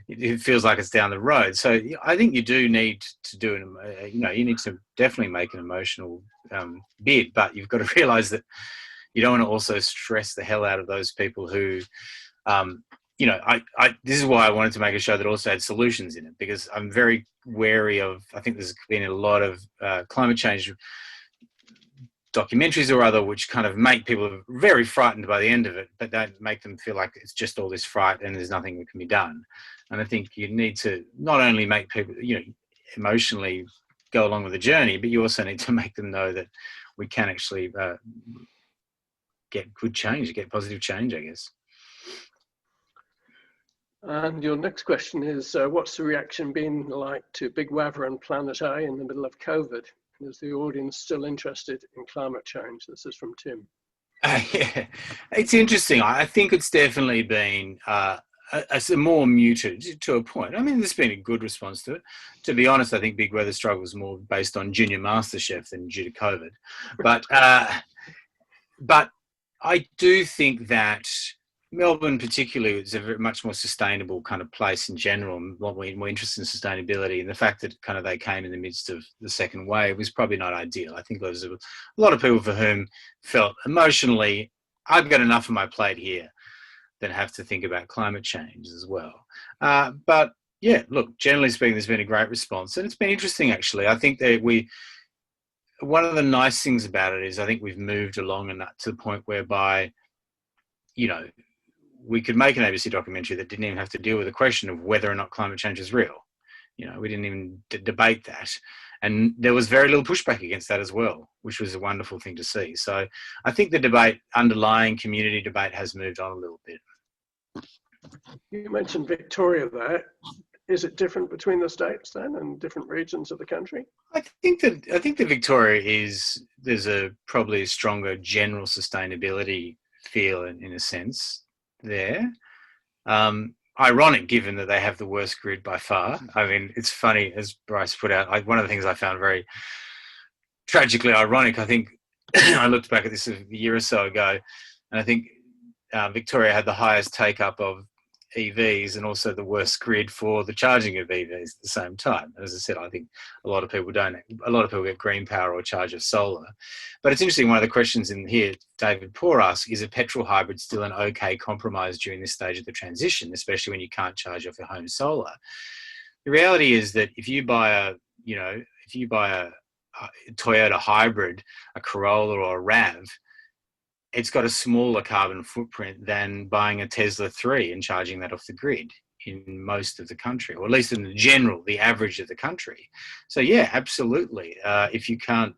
It feels like it's down the road. So I think you do need to do you need to definitely make an emotional bid, but you've got to realize that you don't want to also stress the hell out of those people who this is why I wanted to make a show that also had solutions in it, because I'm very wary of, I think there's been a lot of climate change documentaries or other which kind of make people very frightened by the end of it, but don't make them feel like it's just all this fright and there's nothing that can be done. And I think you need to not only make people, emotionally go along with the journey, but you also need to make them know that we can actually get good change, get positive change, I guess. And your next question is, what's the reaction been like to Big Weather and Planet A in the middle of COVID? Is the audience still interested in climate change? This is from Tim. Yeah, it's interesting. I think it's definitely been more muted to a point. I mean, there's been a good response to it. To be honest, I think Big Weather struggle was more based on Junior MasterChef than due to COVID. But I do think that Melbourne particularly is a much more sustainable kind of place in general, more interested in sustainability, and the fact that kind of they came in the midst of the second wave was probably not ideal. I think there was a lot of people for whom felt emotionally, I've got enough on my plate here than have to think about climate change as well. But yeah, look, generally speaking, there's been a great response, and it's been interesting actually. I think that one of the nice things about it is I think we've moved along enough to the point whereby, we could make an ABC documentary that didn't even have to deal with the question of whether or not climate change is real. We didn't even debate that. And there was very little pushback against that as well, which was a wonderful thing to see. So I think the underlying community debate has moved on a little bit. You mentioned Victoria there. Is it different between the states then and different regions of the country? I think that Victoria there's probably a stronger general sustainability feel in a sense there. Ironic given that they have the worst grid by far. I mean, it's funny, as Bryce put out, one of the things I found very tragically ironic, I think I looked back at this a year or so ago, and I think Victoria had the highest take up of EVs and also the worst grid for the charging of EVs at the same time. As I said, I think a lot of people get green power or charge of solar. But it's interesting, one of the questions in here, David Poor asks, is a petrol hybrid still an okay compromise during this stage of the transition, especially when you can't charge off your home solar? The reality is that if you buy a Toyota hybrid, a Corolla or a RAV, it's got a smaller carbon footprint than buying a Tesla 3 and charging that off the grid in most of the country, or at least in the average of the country. So yeah, absolutely. If you can't,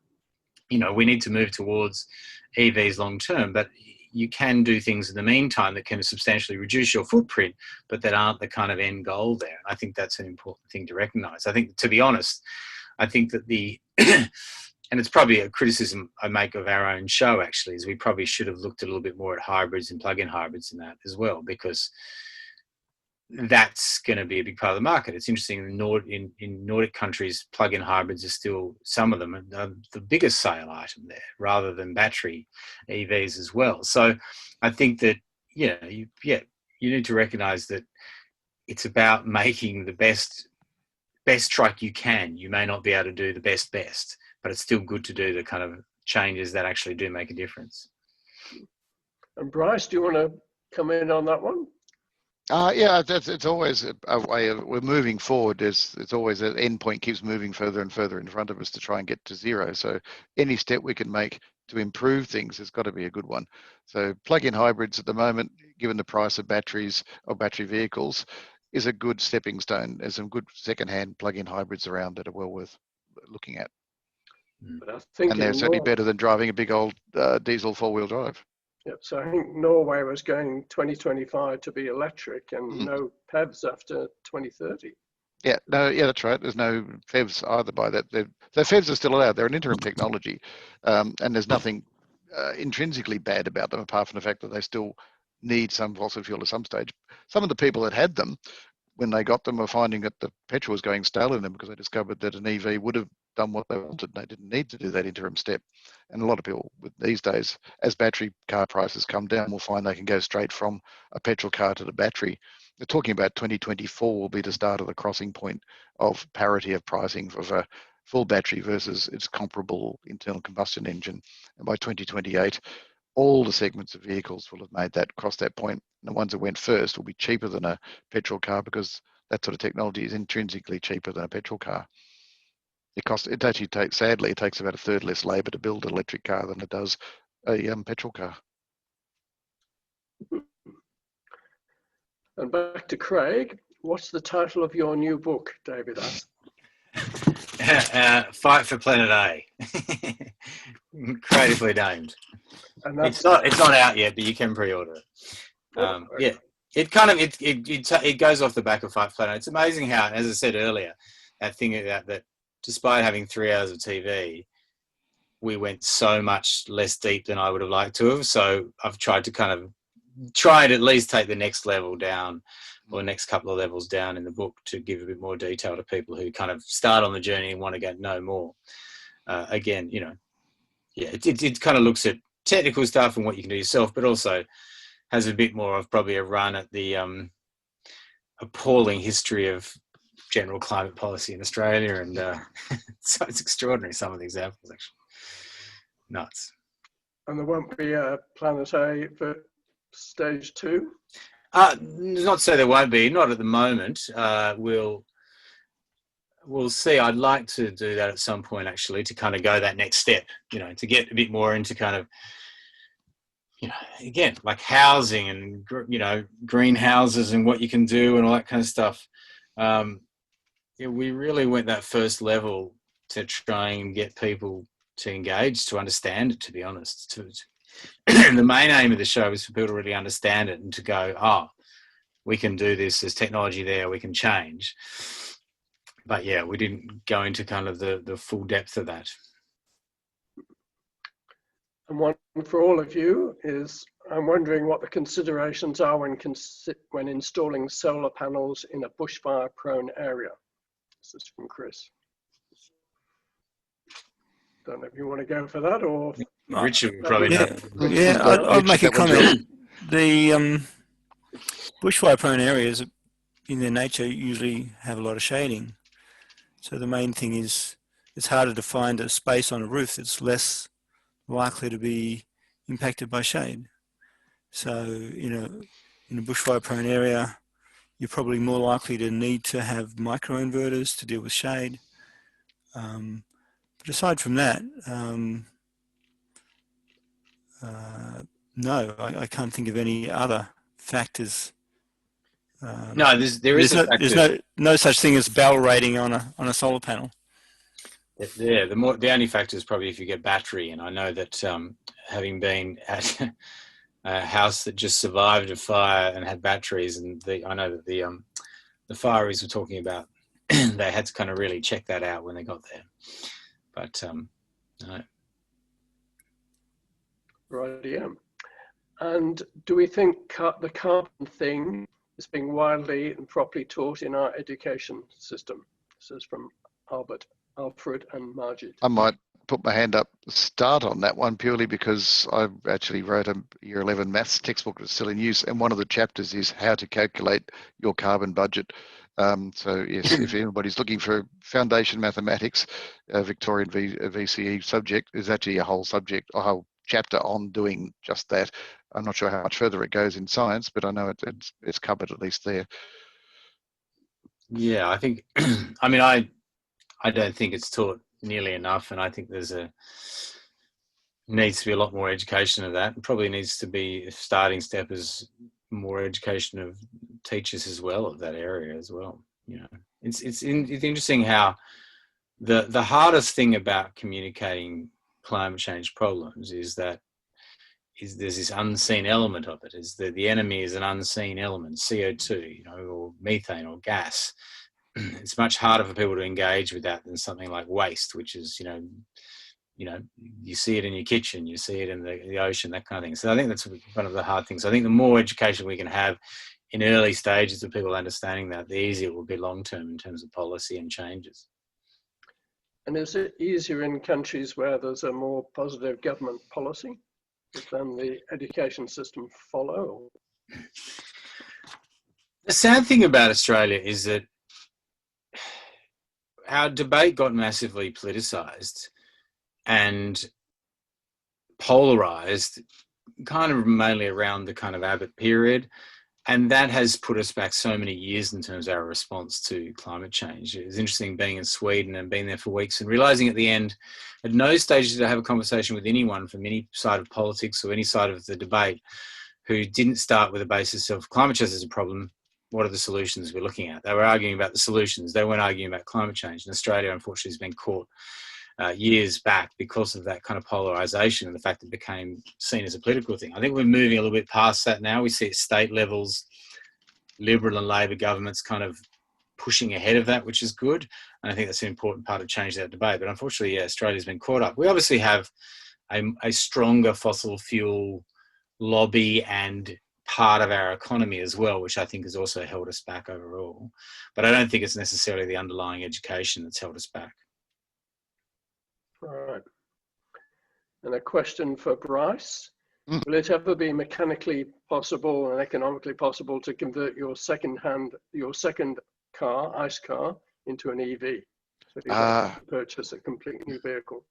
we need to move towards EVs long term, but you can do things in the meantime that can substantially reduce your footprint, but that aren't the kind of end goal there. I think that's an important thing to recognize. I think, to be honest, I think that and it's probably a criticism I make of our own show, actually, is we probably should have looked a little bit more at hybrids and plug-in hybrids and that as well, because that's going to be a big part of the market. It's interesting, in Nordic countries, plug-in hybrids are still, some of them, are the biggest sale item there, rather than battery EVs as well. So I think that, you need to recognise that it's about making the best truck you can. You may not be able to do the best, but it's still good to do the kind of changes that actually do make a difference. And Bryce, do you want to come in on that one? Yeah, it's always a way of, we're moving forward. It's always an end point keeps moving further and further in front of us to try and get to zero. So any step we can make to improve things has got to be a good one. So plug-in hybrids at the moment, given the price of batteries or battery vehicles, is a good stepping stone. There's some good second-hand plug-in hybrids around that are well worth looking at. But I think, and they're certainly better than driving a big old diesel four-wheel drive. Yep. So I think Norway was going 2025 to be electric, and no PEVs after 2030. Yeah, that's right. There's no PHEVs either by that. The PHEVs are still allowed. They're an interim technology, and there's nothing intrinsically bad about them apart from the fact that they still need some fossil fuel at some stage. Some of the people that had them, when they got them, were finding that the petrol was going stale in them because they discovered that an EV would have done what they wanted. They didn't need to do that interim step. And a lot of people these days, as battery car prices come down, will find they can go straight from a petrol car to the battery. They're talking about 2024 will be the start of the crossing point of parity of pricing of a full battery versus its comparable internal combustion engine. And by 2028, all the segments of vehicles will have made that, crossed that point. And the ones that went first will be cheaper than a petrol car because that sort of technology is intrinsically cheaper than a petrol car. It actually takes about a third less labour to build an electric car than it does a petrol car. And back to Craig, what's the title of your new book, David asked? Fight for Planet A. Creatively named. And it's not out yet, but you can pre-order it. Yeah, it goes off the back of Fight for Planet. It's amazing how, as I said earlier, that despite having 3 hours of TV, we went so much less deep than I would have liked to have. So I've tried to at least take the next level down, or the next couple of levels down in the book, to give a bit more detail to people who kind of start on the journey and want to know more. Again, it kind of looks at technical stuff and what you can do yourself, but also has a bit more of probably a run at the appalling history of general climate policy in Australia, and so it's extraordinary, some of the examples, actually. Nuts. And there won't be a Planet A for stage 2? Not so there won't be, not at the moment. We'll see. I'd like to do that at some point, actually, to kind of go that next step, to get a bit more into kind of, again, like housing and, greenhouses and what you can do and all that kind of stuff. We really went that first level to try and get people to engage, to understand it, to be honest. The main aim of the show is for people to really understand it and to go, we can do this, there's technology there, we can change. But yeah, we didn't go into kind of the full depth of that. And one for all of you is, I'm wondering what the considerations are when installing solar panels in a bushfire-prone area. This is from Chris. Don't know if you want to go for that, or Richard would probably know. Yeah, I'd make a comment. Bushfire-prone areas, in their nature, usually have a lot of shading. So the main thing is it's harder to find a space on a roof that's less likely to be impacted by shade. So, in a bushfire-prone area, you're probably more likely to need to have microinverters to deal with shade. But aside from that, no, I can't think of any other factors. No, there is a factor. There's no such thing as bell rating on a solar panel. Yeah, the only factor is probably if you get battery, and I know that having been at a house that just survived a fire and had batteries, and I know that the fireys were talking about they had to kind of really check that out when they got there. But no. Right, yeah. And do we think the carbon thing is being widely and properly taught in our education system? This is from Alfred and Margit. I might put my hand up start on that one purely because I actually wrote a year 11 maths textbook that's still in use, and one of the chapters is how to calculate your carbon budget. So yes, if anybody's looking for foundation mathematics, Victorian VCE subject, is actually a whole subject, a whole chapter on doing just that. I'm not sure how much further it goes in science, but I know it's covered at least there. Yeah, I think, I mean, I don't think it's taught nearly enough, and I think needs to be a lot more education of that. It probably needs to be a starting step as more education of teachers as well of that area as well. It's interesting how the hardest thing about communicating climate change problems is there's this unseen element of it. Is that the enemy is an unseen element, CO2, or methane or gas. It's much harder for people to engage with that than something like waste, which is, you see it in your kitchen, you see it in the ocean, that kind of thing. So I think that's one of the hard things. I think the more education we can have in early stages of people understanding that, the easier it will be long-term in terms of policy and changes. And is it easier in countries where there's a more positive government policy than the education system follow? The sad thing about Australia is that our debate got massively politicised and polarised kind of mainly around the kind of Abbott period. And that has put us back so many years in terms of our response to climate change. It was interesting being in Sweden and being there for weeks and realising at the end, at no stage did I have a conversation with anyone from any side of politics or any side of the debate who didn't start with a basis of climate change is a problem. What are the solutions we're looking at? They were arguing about the solutions. They weren't arguing about climate change. And Australia, unfortunately, has been caught years back because of that kind of polarisation and the fact it became seen as a political thing. I think we're moving a little bit past that now. We see at state levels, Liberal and Labor governments kind of pushing ahead of that, which is good. And I think that's an important part of changing that debate. But unfortunately, yeah, Australia's been caught up. We obviously have a stronger fossil fuel lobby and part of our economy as well, which I think has also held us back overall. But I don't think it's necessarily the underlying education that's held us back. Right. And a question for Bryce. Will it ever be mechanically possible and economically possible to convert your second car, ICE car, into an EV? So you don't purchase a complete new vehicle.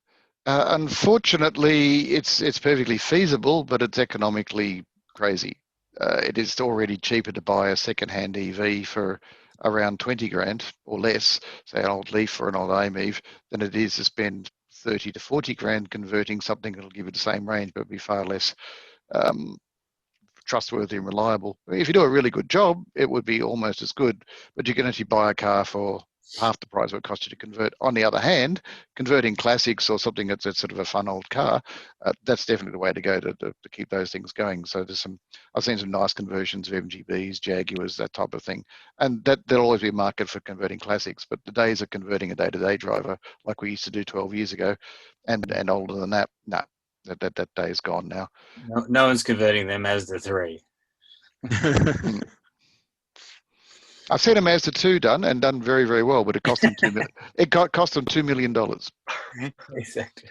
Unfortunately, it's perfectly feasible, but it's economically crazy. It is already cheaper to buy a second-hand EV for around 20 grand or less, say an old Leaf or an old AIM-EV, than it is to spend 30 to 40 grand converting something that'll give you the same range, but be far less trustworthy and reliable. If you do a really good job, it would be almost as good, but you can actually buy a car for half the price it would cost you to convert. On the other hand, converting classics or something that's sort of a fun old car, that's definitely the way to go to keep those things going. So I've seen some nice conversions of MGBs, Jaguars, that type of thing. And there'll always be a market for converting classics, but the days of converting a day-to-day driver like we used to do 12 years ago and older than that, no, that day is gone now. No one's converting them as the 3. I've seen a Mazda 2 done very, very well, but it cost them $2 million. Exactly.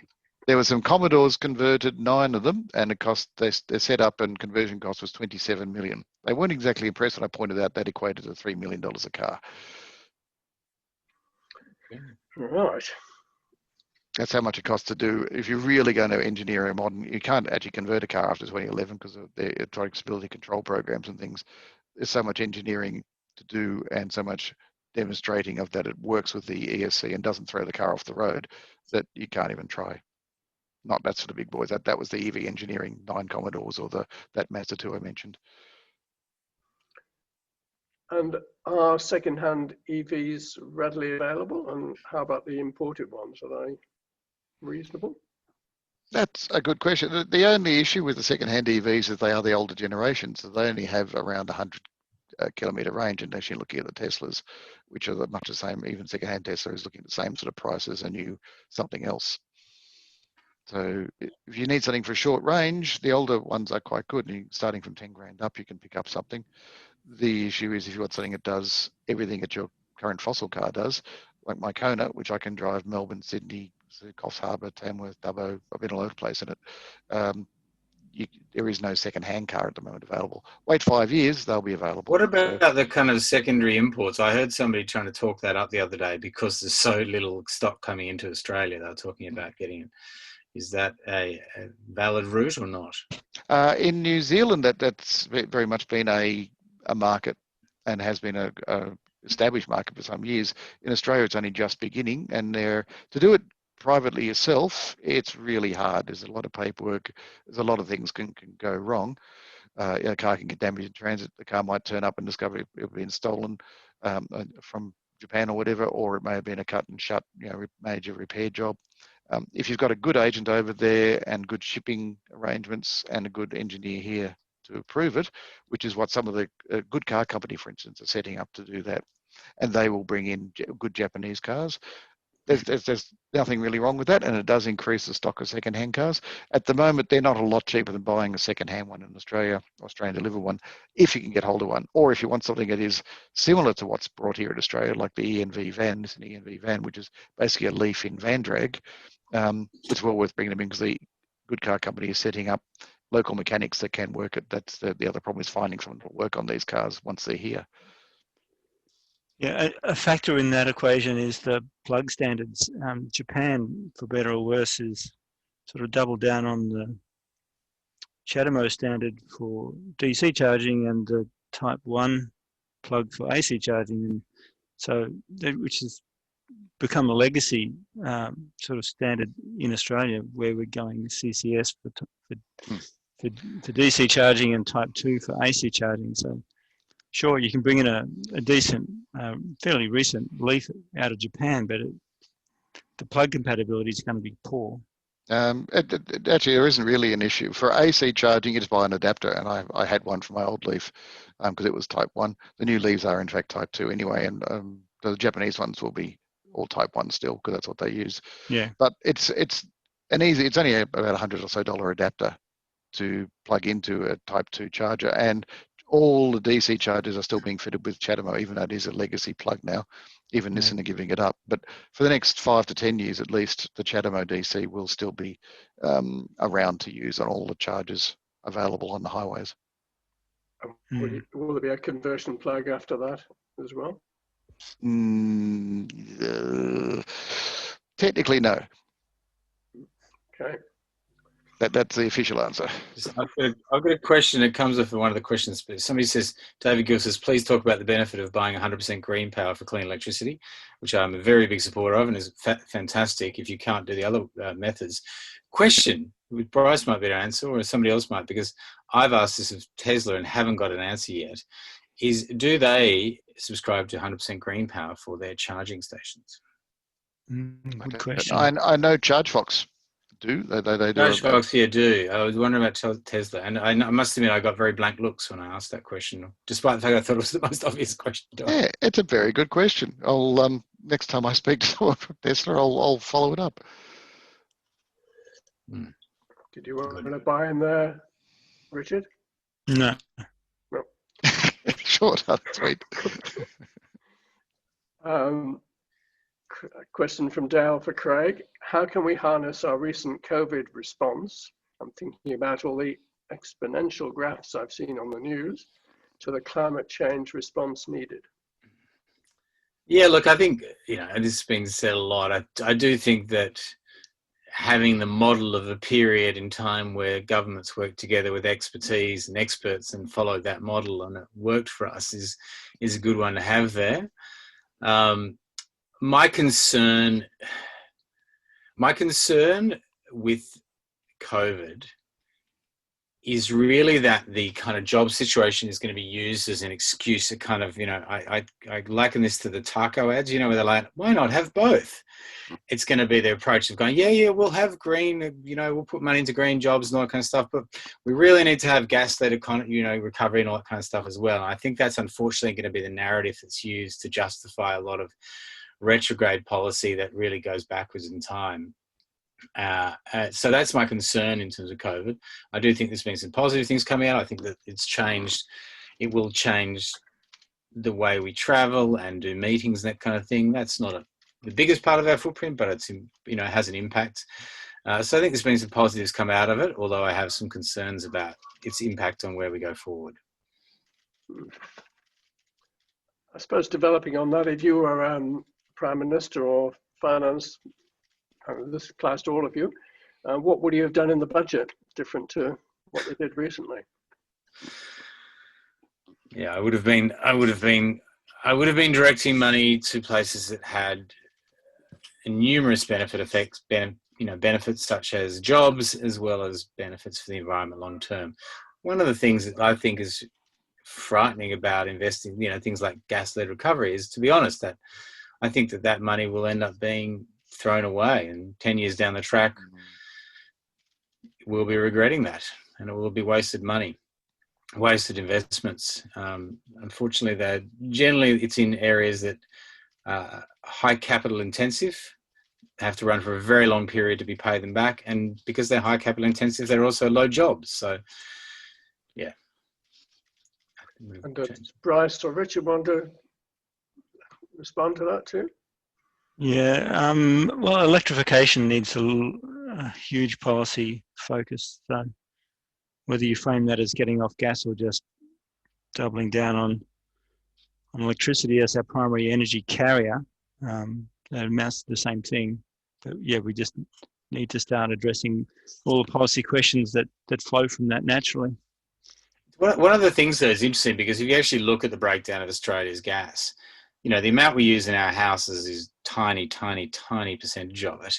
There were some Commodores converted, 9 of them, and it cost their setup and conversion cost was 27 million. They weren't exactly impressed when I pointed out that equated to $3 million a car. Right. That's how much it costs to do. If you're really going to engineer a modern, you can't actually convert a car after 2011 because of the electronic stability control programs and things. There's so much engineering to do and so much demonstrating of that it works with the ESC and doesn't throw the car off the road that you can't even try. Not that's for the big boys. That was the EV engineering 9 Commodores or that Mazda 2 I mentioned. And are second-hand EVs readily available? And how about the imported ones? Are they reasonable? That's a good question. The only issue with the second-hand EVs is they are the older generation, so they only have around 100 kilometre range, and actually looking at the Teslas, which are much the same. Even second-hand Tesla is looking at the same sort of price as a new something else. So if you need something for short range, the older ones are quite good. And starting from 10 grand up, you can pick up something. The issue is if you want something that does everything that your current fossil car does, like my Kona, which I can drive Melbourne, Sydney, Coffs Harbour, Tamworth, Dubbo, I've been all over the place in it. There is no second-hand car at the moment available. Wait 5 years, they'll be available. What about the kind of secondary imports? I heard somebody trying to talk that up the other day because there's so little stock coming into Australia. They were talking about getting it. Is that a valid route or not? In New Zealand, that's very much been a market and has been a established market for some years. In Australia, it's only just beginning, and to do it privately yourself, it's really hard. There's a lot of paperwork. There's a lot of things can go wrong. A car can get damaged in transit. The car might turn up and discover it's been stolen from Japan or whatever, or it may have been a cut and shut, major repair job. If you've got a good agent over there and good shipping arrangements and a good engineer here to approve it, which is what some of the good car company, for instance, are setting up to do that, and they will bring in good Japanese cars. There's nothing really wrong with that, and it does increase the stock of second-hand cars. At the moment, they're not a lot cheaper than buying a second-hand one in Australia, Australian delivered one, if you can get hold of one, or if you want something that is similar to what's brought here in Australia, like the ENV van. This is an ENV van, which is basically a Leaf in van drag. It's well worth bringing them in because the good car company is setting up local mechanics that can work it. That's the other problem, is finding someone to work on these cars once they're here. Yeah, a factor in that equation is the plug standards. Japan, for better or worse, is sort of doubled down on the CHAdeMO standard for DC charging and the Type 1 plug for AC charging, and so which has become a legacy sort of standard in Australia, where we're going CCS for DC charging and Type 2 for AC charging. So sure, you can bring in a decent, fairly recent Leaf out of Japan, but the plug compatibility is going to be poor. Actually, there isn't really an issue. For AC charging, you just buy an adapter, and I had one for my old Leaf because it was Type 1. The new Leafs are, in fact, Type 2 anyway, and the Japanese ones will be all Type 1 still because that's what they use. Yeah. But it's only about $100 or so adapter to plug into a Type 2 charger, and all the DC chargers are still being fitted with CHAdeMO, even though it is a legacy plug now. Even Nissan are giving it up. But for the next 5 to 10 years at least, the CHAdeMO DC will still be around to use on all the chargers available on the highways. Will there be a conversion plug after that as well? Technically, no. Okay. That's the official answer. I've got a question that comes up for one of the questions. Somebody says, David Gill says, please talk about the benefit of buying 100% green power for clean electricity, which I'm a very big supporter of and is fantastic if you can't do the other methods. Question, Bryce might be able to answer, or somebody else might, because I've asked this of Tesla and haven't got an answer yet, is do they subscribe to 100% green power for their charging stations? Good question. I know ChargeFox do. They do. ChargeFox here do. I was wondering about Tesla, and I must admit I got very blank looks when I asked that question, despite the fact I thought it was the most obvious question. Yeah, it's a very good question. I'll next time I speak to someone from Tesla, I'll follow it up. Did you want to buy in there, Richard? No. No. Sure, that's right. question from Dale for Craig. How can we harness our recent COVID response? I'm thinking about all the exponential graphs I've seen on the news to the climate change response needed. Yeah, look, I think, you know, and this has been said a lot. I do think that having the model of a period in time where governments work together with expertise and experts and followed that model and it worked for us is a good one to have there. My concern with COVID is really that the kind of job situation is going to be used as an excuse to kind of, you know, I liken this to the taco ads, you know, where they're like, why not have both? It's going to be the approach of going, yeah, we'll have green, you know, we'll put money into green jobs and all that kind of stuff, but we really need to have gas-led, you know, recovery and all that kind of stuff as well. And I think that's unfortunately going to be the narrative that's used to justify a lot of retrograde policy that really goes backwards in time. So that's my concern in terms of COVID. I do think there's been some positive things coming out. I think that it will change the way we travel and do meetings and that kind of thing. That's not the biggest part of our footprint, but it's, you know, it has an impact. So I think there's been some positives come out of it, although I have some concerns about its impact on where we go forward. I suppose developing on that, if you were Prime Minister or Finance, this applies to all of you, what would you have done in the budget different to what they did recently? Yeah, I would have been directing money to places that had numerous benefits such as jobs as well as benefits for the environment long term. One of the things that I think is frightening about investing, you know, things like gas-led recovery is, to be honest, that I think that money will end up being thrown away, and 10 years down the track we'll be regretting that, and it will be wasted money, wasted investments. Unfortunately, that generally it's in areas that are high capital intensive, have to run for a very long period to be paid them back, and because they're high capital intensive, they're also low jobs. So yeah. And Bryce or Richard want to respond to that too? Yeah, well, electrification needs a huge policy focus. So whether you frame that as getting off gas or just doubling down on electricity as our primary energy carrier, that amounts to the same thing. But yeah, we just need to start addressing all the policy questions that flow from that naturally. One of the things that is interesting, because if you actually look at the breakdown of Australia's gas, you know, the amount we use in our houses is tiny percentage of it.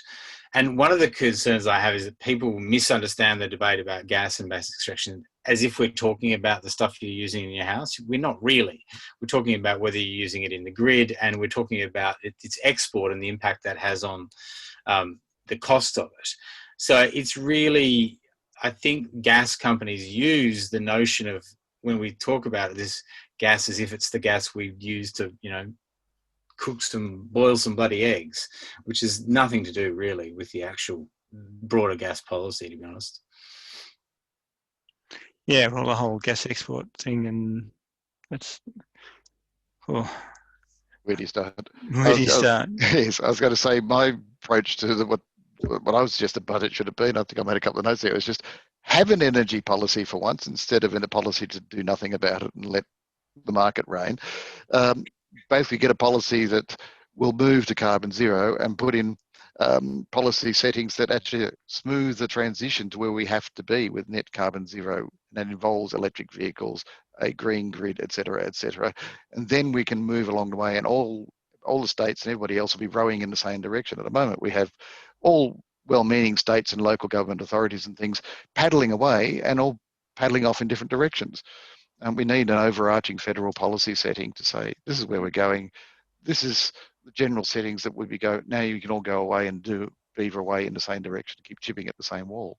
And one of the concerns I have is that people misunderstand the debate about gas and gas extraction as if we're talking about the stuff you're using in your house. We're not really. We're talking about whether you're using it in the grid, and we're talking about its export and the impact that has on the cost of it. So it's really, I think gas companies use the notion of, when we talk about this gas, as if it's the gas we use to, you know, boil some bloody eggs, which has nothing to do really with the actual broader gas policy, to be honest. Yeah, well, the whole gas export thing, and that's, oh, Where do you start? Where do you start? Yes, I was going to say my approach to what I was suggesting budget should have been, I think I made a couple of notes there, was just have an energy policy for once instead of in a policy to do nothing about it and let the market reign. Basically get a policy that will move to carbon zero and put in policy settings that actually smooth the transition to where we have to be with net carbon zero. And that involves electric vehicles, a green grid, et cetera, et cetera. And then we can move along the way, and all the states and everybody else will be rowing in the same direction. At the moment, we have all well-meaning states and local government authorities and things paddling away and all paddling off in different directions. And we need an overarching federal policy setting to say, this is where we're going. This is the general settings that would be go. Now you can all go away and beaver away in the same direction, keep chipping at the same wall.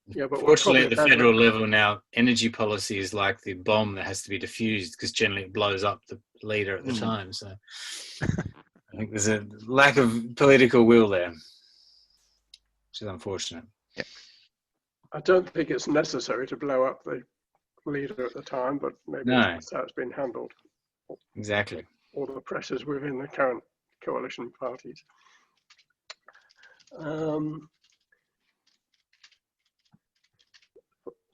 Yeah, but fortunately, at the federal level now, energy policy is like the bomb that has to be diffused, because generally it blows up the leader at the time. So I think there's a lack of political will there, which is unfortunate. Yeah. I don't think it's necessary to blow up the leader at the time, but maybe that's how it's been handled. Exactly. All the pressures within the current coalition parties.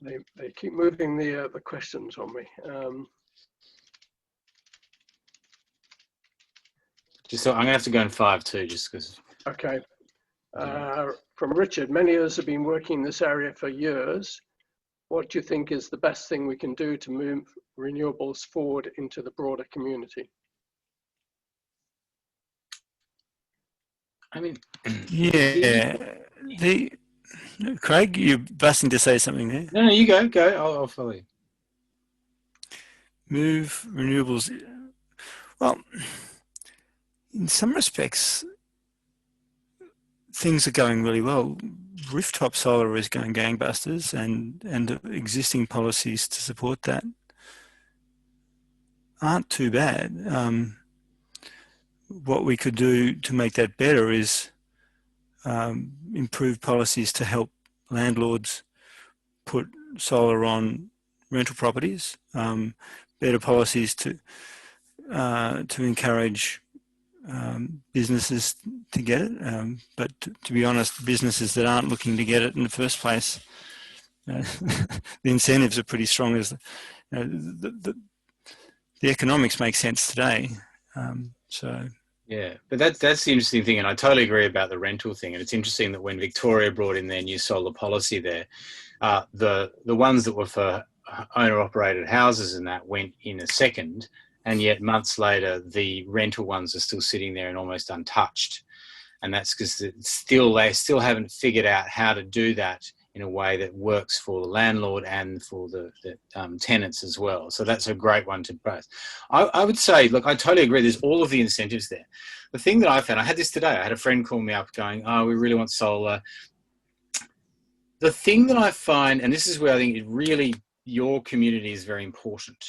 They keep moving the questions on me. Just so I'm gonna have to go in 5 too, just because. Okay. From Richard, many of us have been working in this area for years. What do you think is the best thing we can do to move renewables forward into the broader community? I mean, Yeah, Craig, you're busting to say something there. no, you go. I'll follow you. Move renewables. Well, in some respects, things are going really well. Rooftop solar is going gangbusters, and the existing policies to support that aren't too bad. What we could do to make that better is improve policies to help landlords put solar on rental properties. Better policies to encourage businesses to get it, but to be honest, businesses that aren't looking to get it in the first place, the incentives are pretty strong. As the economics make sense today, so. Yeah, but that's the interesting thing, and I totally agree about the rental thing. And it's interesting that when Victoria brought in their new solar policy there, the ones that were for owner-operated houses and that went in a second, and yet months later the rental ones are still sitting there and almost untouched. And that's because they still haven't figured out how to do that in a way that works for the landlord and for the tenants as well. So that's a great one to both. I would say, look, I totally agree. There's all of the incentives there. The thing that I found, I had this today. I had a friend call me up going, oh, we really want solar. The thing that I find, and this is where I think it really, your community is very important,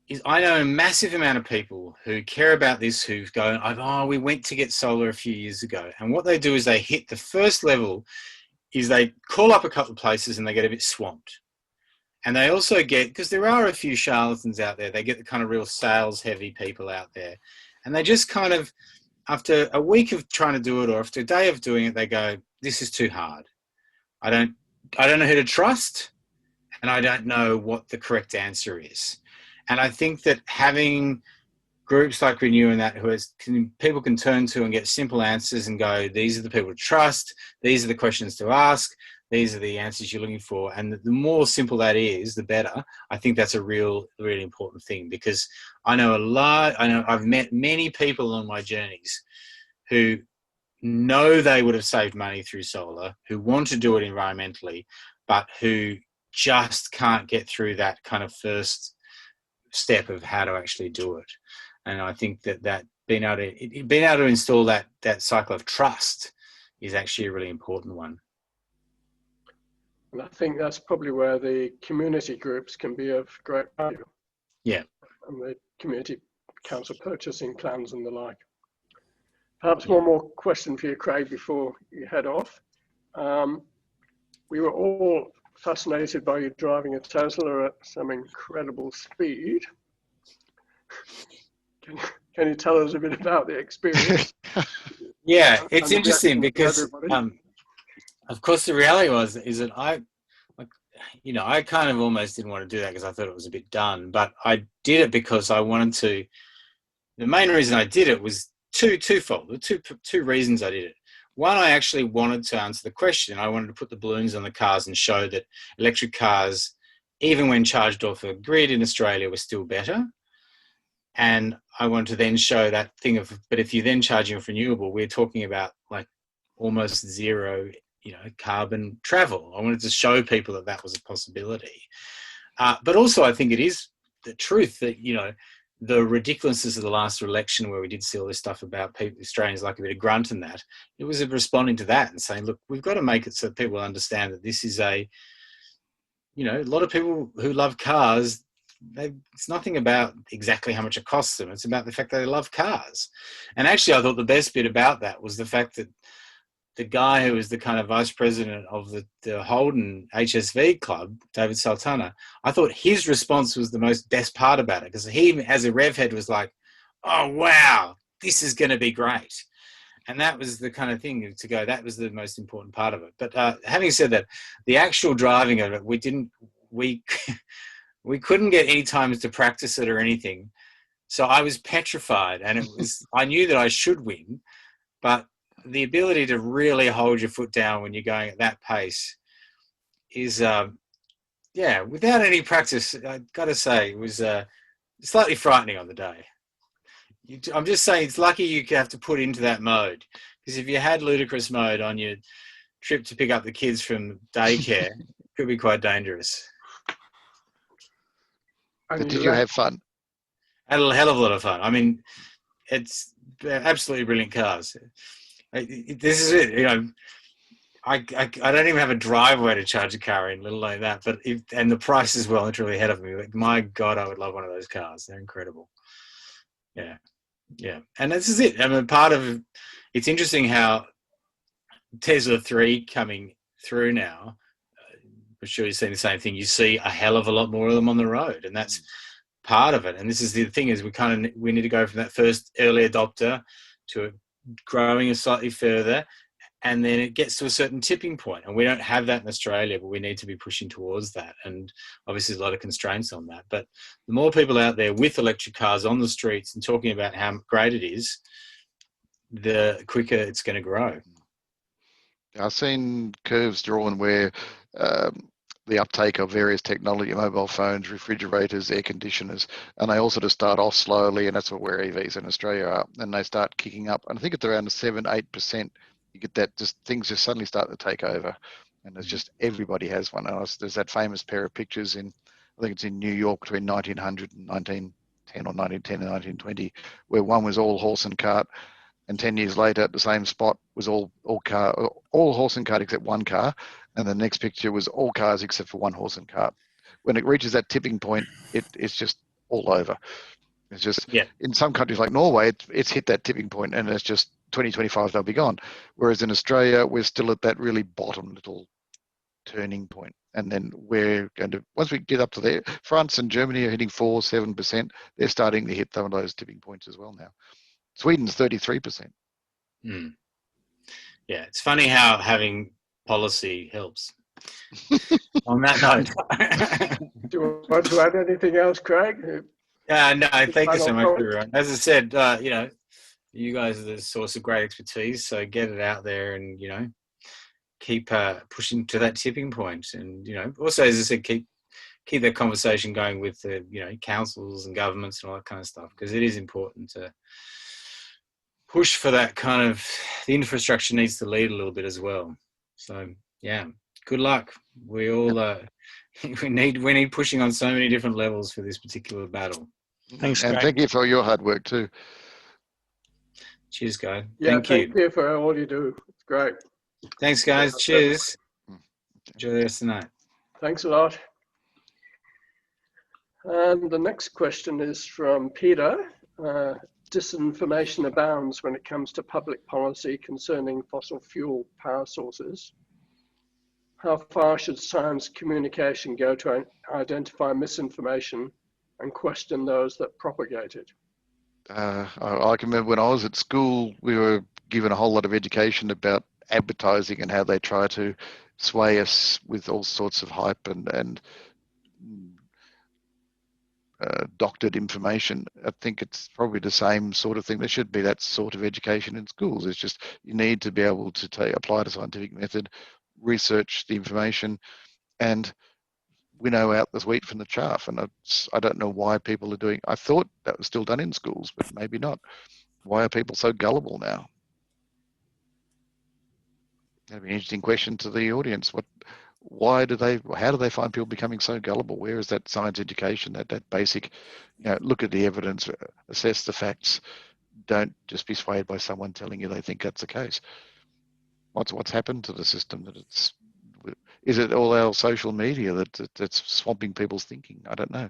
is I know a massive amount of people who care about this, who go, oh, we went to get solar a few years ago. And what they do is they hit the first level, is they call up a couple of places and they get a bit swamped. And they also get, because there are a few charlatans out there, they get the kind of real sales heavy people out there. And they just kind of, after a week of trying to do it or after a day of doing it, they go, this is too hard. I don't know who to trust, and I don't know what the correct answer is. And I think that having groups like Renew and that people can turn to and get simple answers and go, these are the people to trust, these are the questions to ask, these are the answers you're looking for. And the more simple that is, the better. I think that's a really important thing, because I know I've met many people on my journeys who know they would have saved money through solar, who want to do it environmentally, but who just can't get through that kind of first step of how to actually do it. And I think that being able to install that cycle of trust is actually a really important one. And I think that's probably where the community groups can be of great value. Yeah. And the community council purchasing plans and the like. Perhaps one more question for you, Craig, before you head off. We were all fascinated by you driving a Tesla at some incredible speed. Can you tell us a bit about the experience? Yeah, it's interesting because, of course, the reality is that I kind of almost didn't want to do that because I thought it was a bit done, but I did it because I wanted to. The main reason I did it was twofold. There were two reasons I did it. One, I actually wanted to answer the question. I wanted to put the balloons on the cars and show that electric cars, even when charged off a grid in Australia, were still better. And I want to then show that thing of, but if you're then charging off renewable, we're talking about like almost zero, carbon travel. I wanted to show people that that was a possibility. But also I think it is the truth that, the ridiculousness of the last election where we did see all this stuff about people, Australians like a bit of grunt and that, it was responding to that and saying, look, we've got to make it so people understand that this is a lot of people who love cars, it's nothing about exactly how much it costs them. It's about the fact that they love cars. And actually, I thought the best bit about that was the fact that the guy who was the kind of vice president of the Holden HSV club, David Sultana, I thought his response was the best part about it, because he, as a rev head, was like, oh, wow, this is going to be great. And that was the kind of thing to go, that was the most important part of it. But having said that, the actual driving of it, we couldn't get any times to practice it or anything. So I was petrified, and I knew that I should win, but the ability to really hold your foot down when you're going at that pace is, without any practice, I've got to say, it was slightly frightening on the day. I'm just saying it's lucky you have to put into that mode, because if you had ludicrous mode on your trip to pick up the kids from daycare, it could be quite dangerous. But did you have fun? I had a hell of a lot of fun. I mean, it's absolutely brilliant cars. This is it, you know. I don't even have a driveway to charge a car in, little like that. But and the price as well, literally ahead of me. Like, my God, I would love one of those cars. They're incredible. Yeah. Yeah, and this is it. I mean, it's interesting how Tesla 3 coming through now. I'm sure you've seen the same thing. You see a hell of a lot more of them on the road, and that's part of it. And this is the thing, is we need to go from that first early adopter to growing it slightly further, and then it gets to a certain tipping point. And we don't have that in Australia, but we need to be pushing towards that. And obviously there's a lot of constraints on that. But the more people out there with electric cars on the streets and talking about how great it is, the quicker it's going to grow. I've seen curves drawn where the uptake of various technology, mobile phones, refrigerators, air conditioners, and they all sort of start off slowly, and that's where EVs in Australia are, and they start kicking up. And I think it's around 7-8%. You get that, things just suddenly start to take over, and there's just, everybody has one. And there's that famous pair of pictures I think it's in New York between 1900 and 1910 or 1910 and 1920, where one was all horse and cart, and 10 years later at the same spot was all horse and cart except one car, and the next picture was all cars except for one horse and cart. When it reaches that tipping point, it's just all over. It's just, in some countries like Norway, it's hit that tipping point, and it's just 2025 they'll be gone. Whereas in Australia, we're still at that really bottom little turning point. And then we're going to, once we get up to there, France and Germany are hitting 4-7%. They're starting to hit some of those tipping points as well now. Sweden's 33%. Mm. Yeah, it's funny how having policy helps. On that note. Do you want to add anything else, Craig? No, thank you so much, everyone. As I said, you guys are the source of great expertise, so get it out there and, keep pushing to that tipping point. And, also, as I said, keep that conversation going with the, councils and governments and all that kind of stuff, because it is important to push for that kind of, the infrastructure needs to lead a little bit as well. So, yeah, good luck. We all, we need pushing on so many different levels for this particular battle. Thanks, and Craig. thank you for your hard work too. Cheers, guys. Yeah, thank you for all you do. It's great. Thanks, guys. Cheers. Enjoy the rest of the night. Thanks a lot. And the next question is from Peter. Disinformation abounds when it comes to public policy concerning fossil fuel power sources. How far should science communication go to identify misinformation and question those that propagate it? I can remember when I was at school, we were given a whole lot of education about advertising and how they try to sway us with all sorts of hype and doctored information. I think it's probably the same sort of thing. There should be that sort of education in schools. It's just, you need to be able to apply the scientific method, research the information, and winnow out the wheat from the chaff. And I don't know why people are doing, I thought that was still done in schools, but maybe not. Why are people so gullible now? That'd be an interesting question to the audience. How do they find people becoming so gullible? Where is that science education, that basic, look at the evidence, assess the facts, don't just be swayed by someone telling you they think that's the case. What's happened to the system that is it all our social media that's swamping people's thinking? I don't know.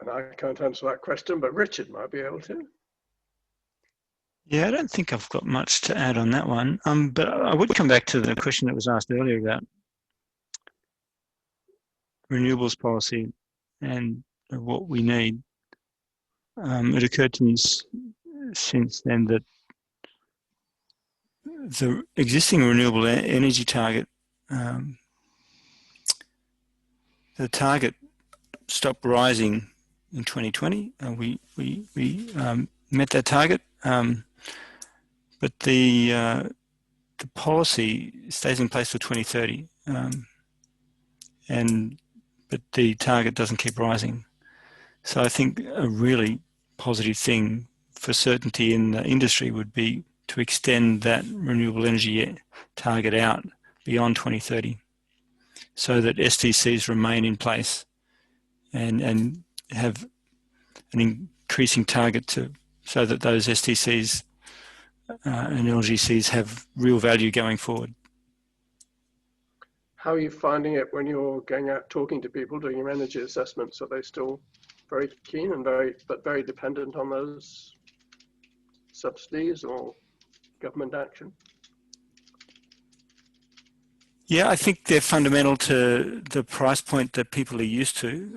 And I can't answer that question, but Richard might be able to. Yeah, I don't think I've got much to add on that one. But I would come back to the question that was asked earlier about renewables policy and what we need. it occurred to me since then that the existing renewable energy target, the target stopped rising in 2020. We met that target, but the policy stays in place for 2030, but the target doesn't keep rising. So I think a really positive thing for certainty in the industry would be to extend that renewable energy target out beyond 2030, so that STCs remain in place and have an increasing target so that those STCs and LGCs have real value going forward. How are you finding it when you're going out talking to people doing your energy assessments? Are they still very keen and very dependent on those subsidies or government action? Yeah, I think they're fundamental to the price point that people are used to,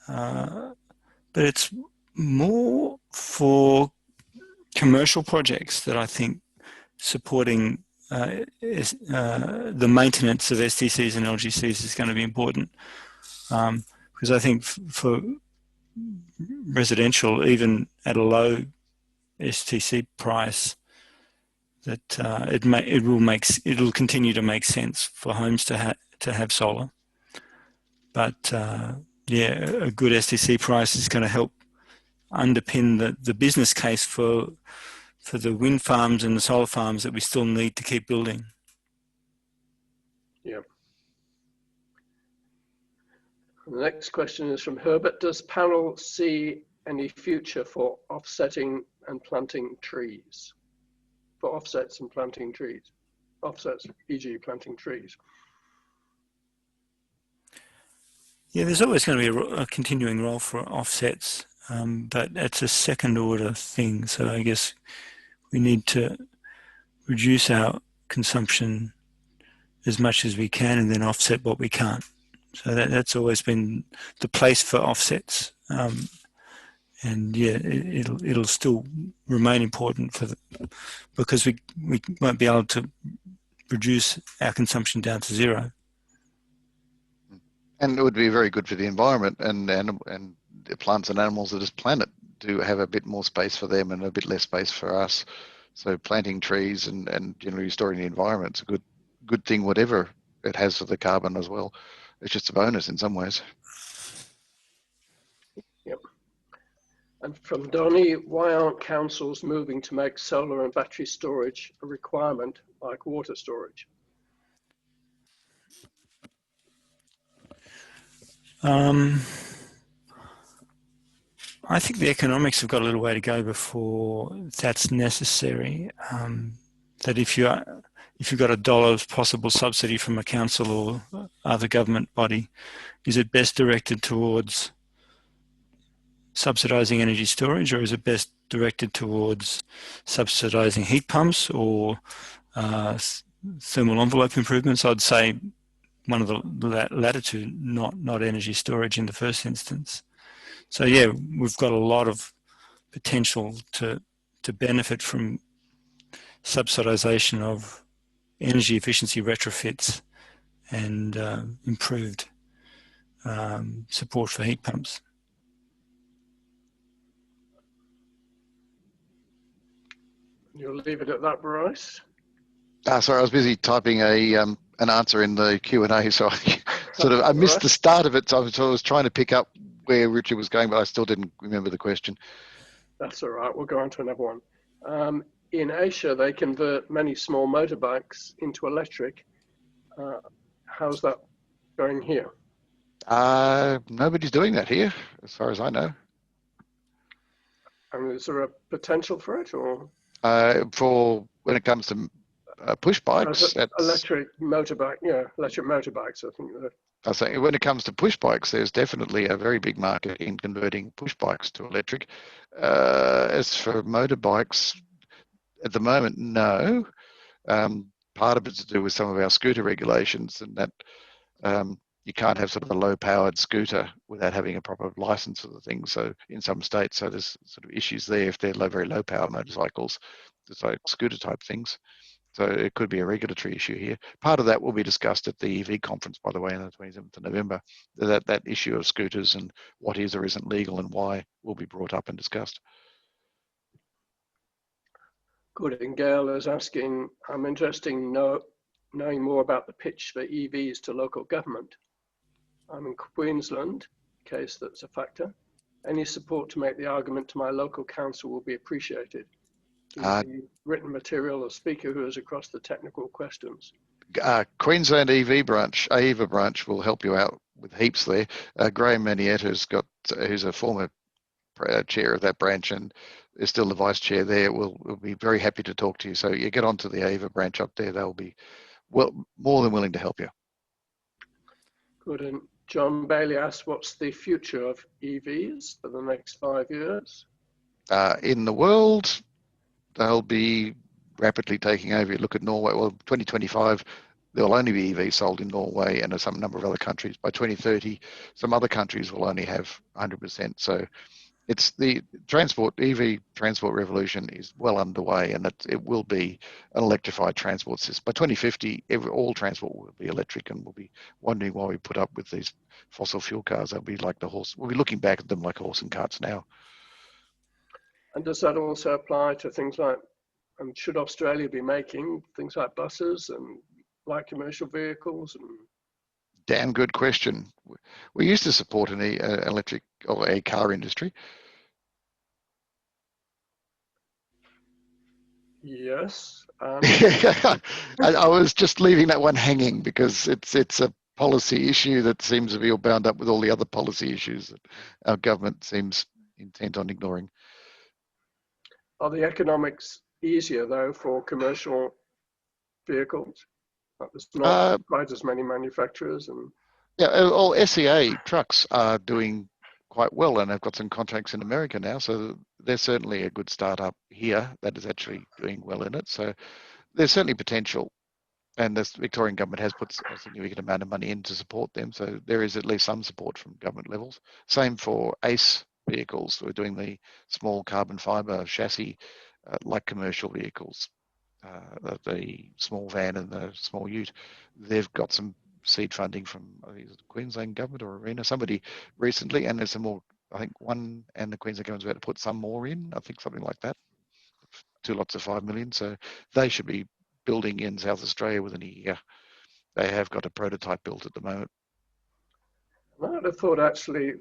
but it's more for commercial projects that I think supporting the maintenance of STCs and LGCs is going to be important, because I think for residential, even at a low STC price, that it'll continue to make sense for homes to have solar. But yeah, a good STC price is going to help underpin the business case for the wind farms and the solar farms that we still need to keep building. Yeah. The next question is from Herbert. Does Panel see any future for offsetting and planting trees? For offsets and planting trees? Offsets, e.g. planting trees. Yeah, there's always going to be a continuing role for offsets, but it's a second order thing. So I guess we need to reduce our consumption as much as we can and then offset what we can't. So that's always been the place for offsets. And yeah, it'll still remain important because we won't be able to reduce our consumption down to zero. And it would be very good for the environment and the plants and animals of this planet to have a bit more space for them and a bit less space for us. So planting trees and generally restoring the environment is a good thing, whatever it has for the carbon as well. It's just a bonus in some ways. Yep. And from Donnie, why aren't councils moving to make solar and battery storage a requirement like water storage? I think the economics have got a little way to go before that's necessary. That if you've got $1 possible subsidy from a council or other government body, is it best directed towards subsidising energy storage, or is it best directed towards subsidising heat pumps or thermal envelope improvements? I'd say one of the latter two, not energy storage in the first instance. So yeah, we've got a lot of potential to benefit from subsidisation of energy efficiency retrofits and improved support for heat pumps. You'll leave it at that, Bryce? Sorry, I was busy typing an answer in the Q&A, so I missed the start of it. So I was trying to pick up where Richard was going, but I still didn't remember the question. That's all right. We'll go on to another one. In Asia, they convert many small motorbikes into electric. How's that going here? Nobody's doing that here, as far as I know. I mean, is there a potential for it, or? For when it comes to push bikes, electric motorbike, yeah, electric motorbikes. I think that. I say when it comes to push bikes, there's definitely a very big market in converting push bikes to electric. As for motorbikes, at the moment, no. Part of it's to do with some of our scooter regulations, and that you can't have sort of a low-powered scooter without having a proper license for the thing. So in some states, so there's sort of issues there if they're very low-power motorcycles, just like scooter-type things. So it could be a regulatory issue here. Part of that will be discussed at the EV conference, by the way, on the 27th of November. That issue of scooters and what is or isn't legal and why will be brought up and discussed. Good. And Gail is asking, I'm interested in knowing more about the pitch for EVs to local government. I'm in Queensland, in case that's a factor. Any support to make the argument to my local council will be appreciated. The written material or speaker who is across the technical questions. Queensland EV branch, AEVA branch, will help you out with heaps there. Graham Manietta, who's a former chair of that branch and is still the vice chair there, will be very happy to talk to you. So you get onto the AEVA branch up there, they'll be more than willing to help you. Good. And John Bailey asks, what's the future of EVs for the next 5 years? In the world, they'll be rapidly taking over. You look at Norway, well, 2025, there will only be EVs sold in Norway and some number of other countries. By 2030, some other countries will only have 100%. So it's the EV transport revolution is well underway, and it will be an electrified transport system. By 2050, all transport will be electric, and we'll be wondering why we put up with these fossil fuel cars. They'll be like the horse. We'll be looking back at them like horse and carts now. And does that also apply to things like, should Australia be making things like buses and light commercial vehicles? And damn good question. We used to support an electric or a car industry. Yes. I was just leaving that one hanging because it's a policy issue that seems to be all bound up with all the other policy issues that our government seems intent on ignoring. Are the economics easier though for commercial vehicles? There's not quite as many manufacturers, and yeah, all SEA trucks are doing quite well, and they've got some contracts in America now. So there's certainly a good startup here that is actually doing well in it. So there's certainly potential, and the Victorian government has put a significant amount of money in to support them. So there is at least some support from government levels. Same for ACE vehicles. We're doing the small carbon fibre chassis, like commercial vehicles. The small van and the small ute, they've got some seed funding from the Queensland government or Arena, somebody recently, and there's some more, I think one, and the Queensland government's about to put some more in, I think something like that, 2 lots of 5 million. So they should be building in South Australia within a year. They have got a prototype built at the moment. I'd have thought actually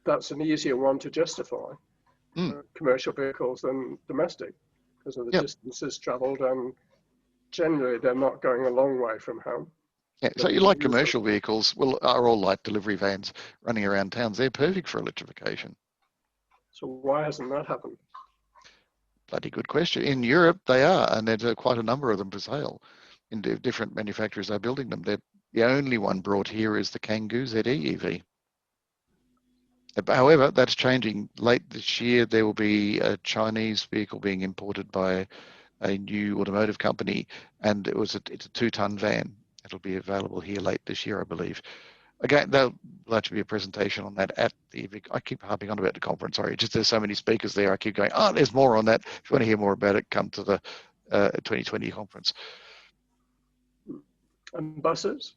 that's an easier one to justify, commercial vehicles than domestic, because of the distances travelled, and generally they're not going a long way from home. Yeah, so you like commercial vehicles, are all light delivery vans running around towns. They're perfect for electrification. So why hasn't that happened? Bloody good question. In Europe, they are, and there's quite a number of them for sale. In different manufacturers are building them. The only one brought here is the Kangoo ZE EV. However, that's changing. Late this year, there will be a Chinese vehicle being imported by a new automotive company, and it's a 2-ton van. It'll be available here late this year, I believe. Again, there'll actually be a presentation on that at the, I keep harping on about the conference, sorry, just there's so many speakers there, I keep going, there's more on that. If you want to hear more about it, come to the 2020 conference. And buses?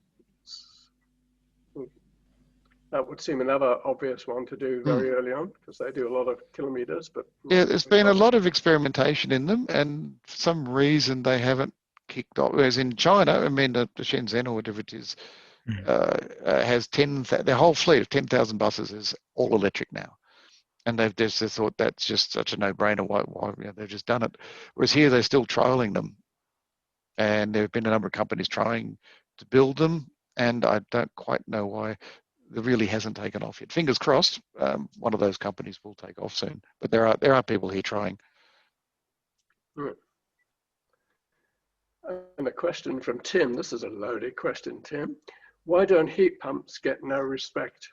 That would seem another obvious one to do very early on, because they do a lot of kilometres. But yeah, there's been a lot of experimentation in them, and for some reason they haven't kicked off. Whereas in China, I mean, the Shenzhen or whatever it is, has their whole fleet of 10,000 buses is all electric now, and they've just thought that's just such a no-brainer. Why they've just done it? Whereas here they're still trialing them, and there have been a number of companies trying to build them, and I don't quite know why it really hasn't taken off yet. Fingers crossed, one of those companies will take off soon. But there are people here trying. And a question from Tim. This is a loaded question, Tim. Why don't heat pumps get no respect?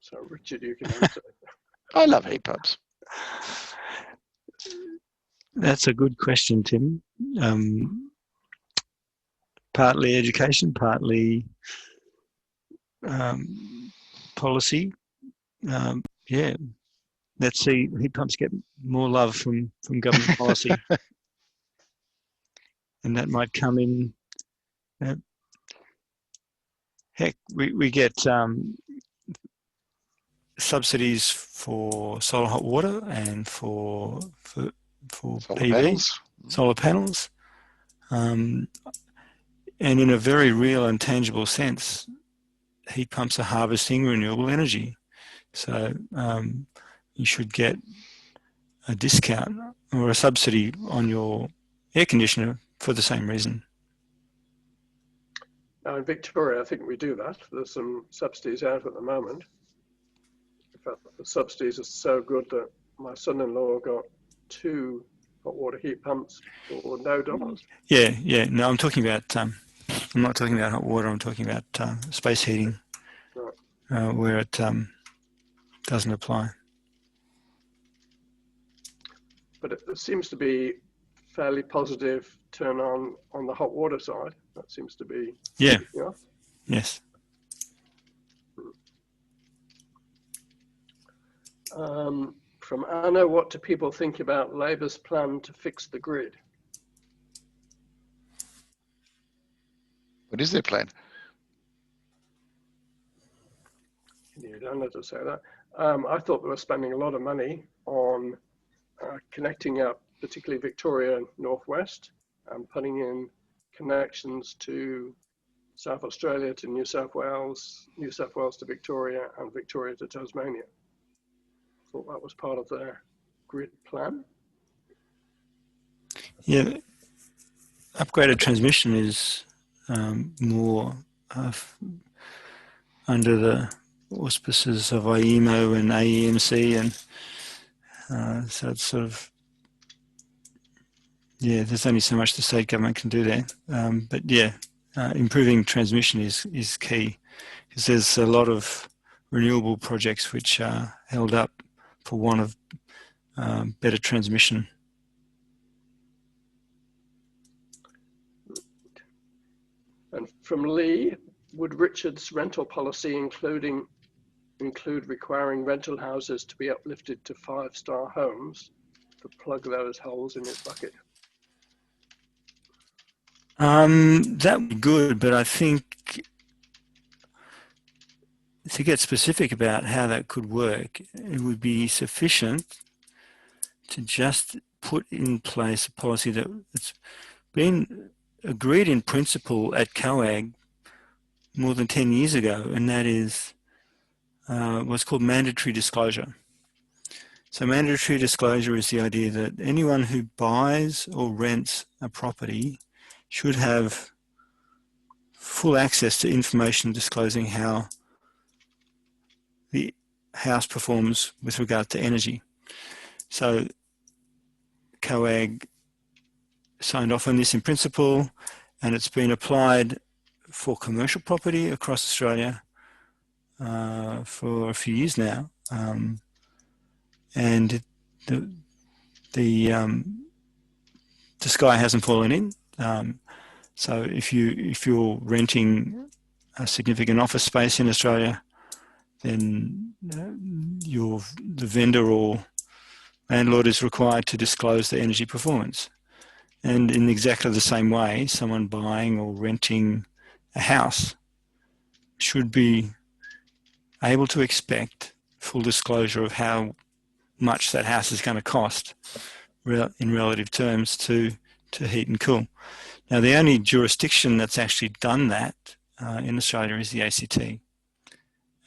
So, Richard, you can answer. I love heat pumps. That's a good question, Tim. Partly education, partly policy, yeah, let's see heat pumps get more love from government policy. And that might come in, heck, we get subsidies for solar hot water and for Solar PV, panels. solar panels. And in a very real and tangible sense, heat pumps are harvesting renewable energy. So you should get a discount or a subsidy on your air conditioner for the same reason. Now in Victoria, I think we do that. There's some subsidies out at the moment. In fact, the subsidies are so good that my son-in-law got 2 hot water heat pumps for no dollars. Yeah. No, I'm talking about. I'm not talking about hot water. I'm talking about space heating, Right. where it doesn't apply. But it seems to be fairly positive turn on the hot water side. That seems to be. Yeah. Yeah. Yes. From Anna, what do people think about Labour's plan to fix the grid? What is their plan? You don't have to say that. I thought they were spending a lot of money on connecting up, particularly Victoria Northwest, and putting in connections to South Australia to New South Wales to Victoria, and Victoria to Tasmania. Thought that was part of their grid plan. Yeah. Upgraded transmission is more under the auspices of IEMO and AEMC, and so it's sort of, yeah, there's only so much the state government can do there. But yeah, improving transmission is key, because there's a lot of renewable projects which are held up for want of better transmission. And from Lee, would Richard's rental policy include requiring rental houses to be uplifted to 5-star homes to plug those holes in his bucket? That would be good, but I think to get specific about how that could work, it would be sufficient to just put in place a policy that's been agreed in principle at COAG more than 10 years ago, and that is what's called mandatory disclosure. So mandatory disclosure is the idea that anyone who buys or rents a property should have full access to information disclosing how the house performs with regard to energy. So COAG signed off on this in principle, and it's been applied for commercial property across Australia for a few years now, and the sky hasn't fallen in. So if you're renting a significant office space in Australia, then the vendor or landlord is required to disclose the energy performance. And in exactly the same way, someone buying or renting a house should be able to expect full disclosure of how much that house is going to cost in relative terms to heat and cool. Now, the only jurisdiction that's actually done that in Australia is the ACT,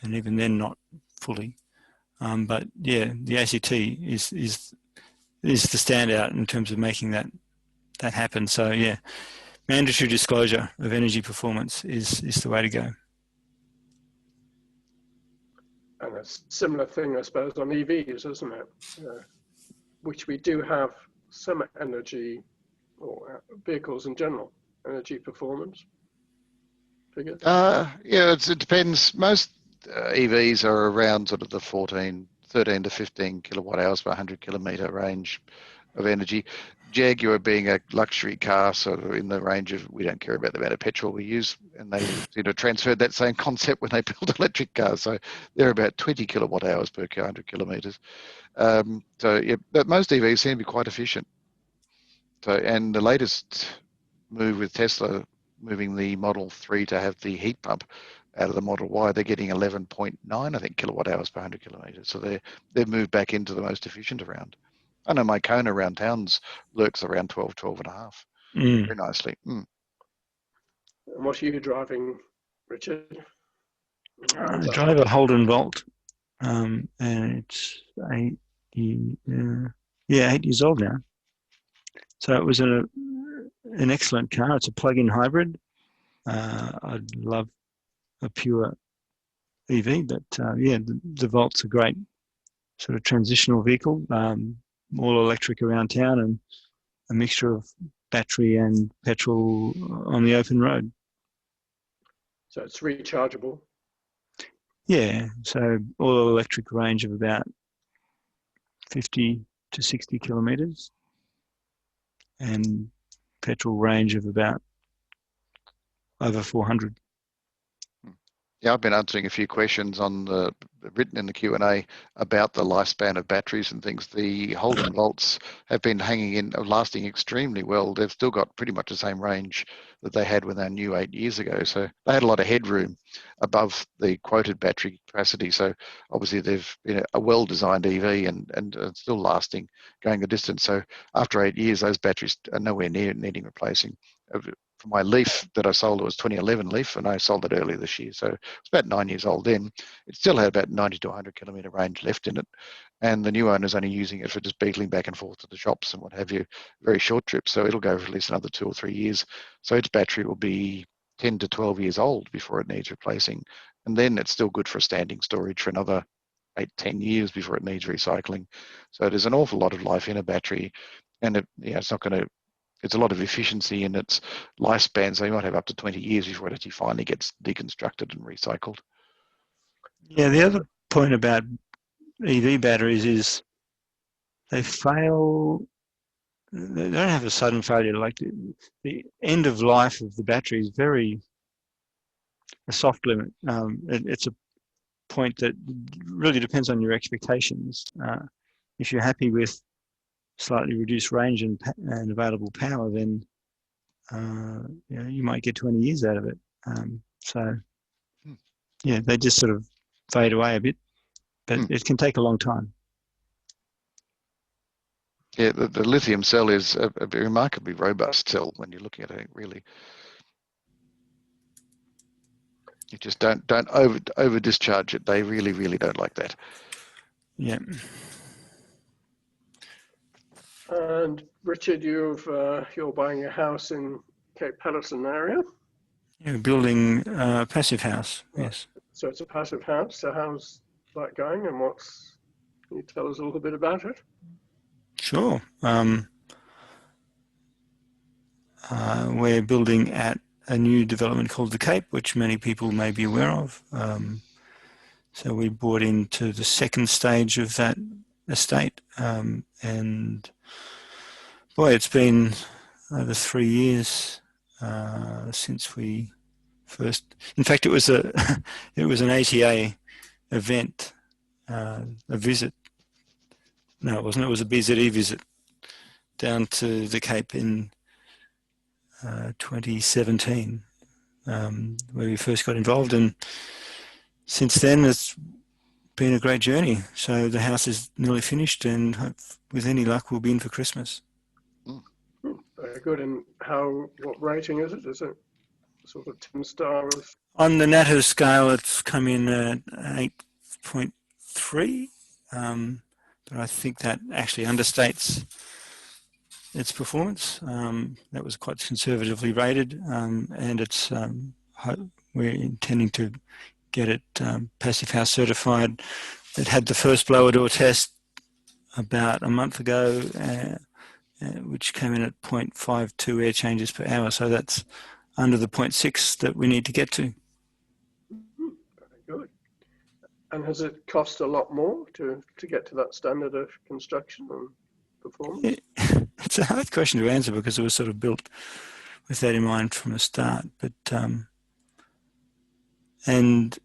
and even then not fully. But yeah, the ACT is the standout in terms of making that happen. So yeah, mandatory disclosure of energy performance is the way to go. And a similar thing, I suppose, on EVs, isn't it? Which we do have some energy, or vehicles in general, energy performance figures. Yeah, it depends. Most EVs are around sort of the 13 to 15 kilowatt hours per 100 kilometre range. of energy. Jaguar being a luxury car, sort of in the range of, we don't care about the amount of petrol we use, and they transferred that same concept when they built electric cars. So they're about 20 kilowatt hours per 100 kilometres. So yeah, but most EVs seem to be quite efficient. So, and the latest move with Tesla moving the Model 3 to have the heat pump out of the Model Y, they're getting 11.9, I think, kilowatt hours per 100 kilometres. So they've moved back into the most efficient around. I know my Kona around towns lurks around 12, 12 and a half, very nicely. And what are you driving, Richard? I drive a Holden Volt, and it's 8 years old now. So it was an excellent car. It's a plug-in hybrid. I'd love a pure EV, but yeah, the Volt's a great sort of transitional vehicle, all electric around town, and a mixture of battery and petrol on the open road. So it's rechargeable. Yeah, so all electric range of about 50 to 60 kilometres, and petrol range of about over 400. Yeah, I've been answering a few questions on the written in the Q&A about the lifespan of batteries and things. The Holden Volts have been hanging in, lasting extremely well. They've still got pretty much the same range that they had when they were new 8 years ago. So they had a lot of headroom above the quoted battery capacity. So obviously they've been a well-designed EV and still lasting, going the distance. So after 8 years, those batteries are nowhere near needing replacing. For my Leaf that I sold, it was 2011 Leaf, and I sold it earlier this year. So it's about 9 years old then. It still had about 90 to 100 kilometre range left in it. And the new owner's only using it for just beetling back and forth to the shops and what have you, very short trips. So it'll go for at least another 2 or 3 years. So its battery will be 10 to 12 years old before it needs replacing. And then it's still good for standing storage for another 8, 10 years before it needs recycling. So there's an awful lot of life in a battery. And it's not going to, it's a lot of efficiency in its lifespan, so you might have up to 20 years before it actually finally gets deconstructed and recycled. Yeah, the other point about EV batteries is they fail, they don't have a sudden failure. Like the end of life of the battery is a soft limit. It's a point that really depends on your expectations. If you're happy with slightly reduced range and available power, then you might get 20 years out of it. Yeah, they just sort of fade away a bit, but it can take a long time. Yeah, the lithium cell is a remarkably robust cell when you're looking at it, really. You just don't over discharge it. They really, really don't like that. Yeah. And Richard, you're buying a house in Cape Palliton area. Yeah, building a passive house. Yes. So it's a passive house. So how's that going, and can you tell us a little bit about it? Sure. We're building at a new development called the Cape, which many people may be aware of. So we bought into the second stage of that estate, and boy, it's been over 3 years since we first. In fact, it was an ATA event, a visit. No, it wasn't. It was a BZE visit down to the Cape in 2017, where we first got involved, and since then it's been a great journey. So the house is nearly finished, and with any luck, we'll be in for Christmas. Very good. And what rating is it? Is it sort of 10-star? On the NATO scale, it's come in at 8.3, but I think that actually understates its performance. That was quite conservatively rated, and it's we're intending to get it Passive House certified. It had the first blower door test about a month ago, which came in at 0.52 air changes per hour. So that's under the 0.6 that we need to get to. Very good. And has it cost a lot more to get to that standard of construction? performance? It's a hard question to answer because it was sort of built with that in mind from the start. But and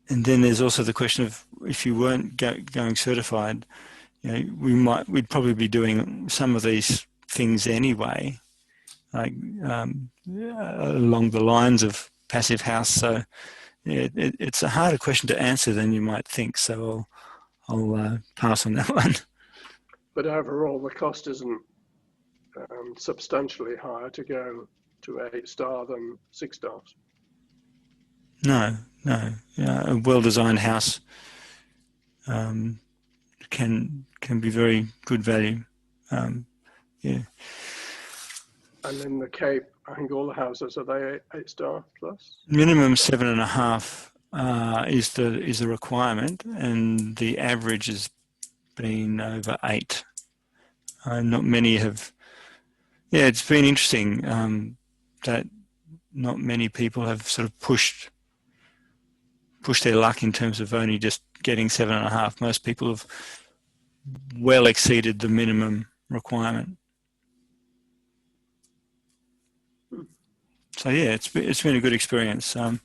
then there's also the question of if you weren't going certified, we'd probably be doing some of these things anyway, like along the lines of passive house. So it's a harder question to answer than you might think. So I'll pass on that one. But overall, the cost isn't substantially higher to go to 8-star than 6 stars. No. A well-designed house can be very good value. Yeah. And in the Cape, I think all the houses, are they 8-star plus? Minimum 7.5 is the requirement, and the average has been over 8. Not many have. Yeah, it's been interesting that not many people have sort of pushed their luck in terms of only just getting 7.5. Most people have well exceeded the minimum requirement. So yeah, it's been a good experience, and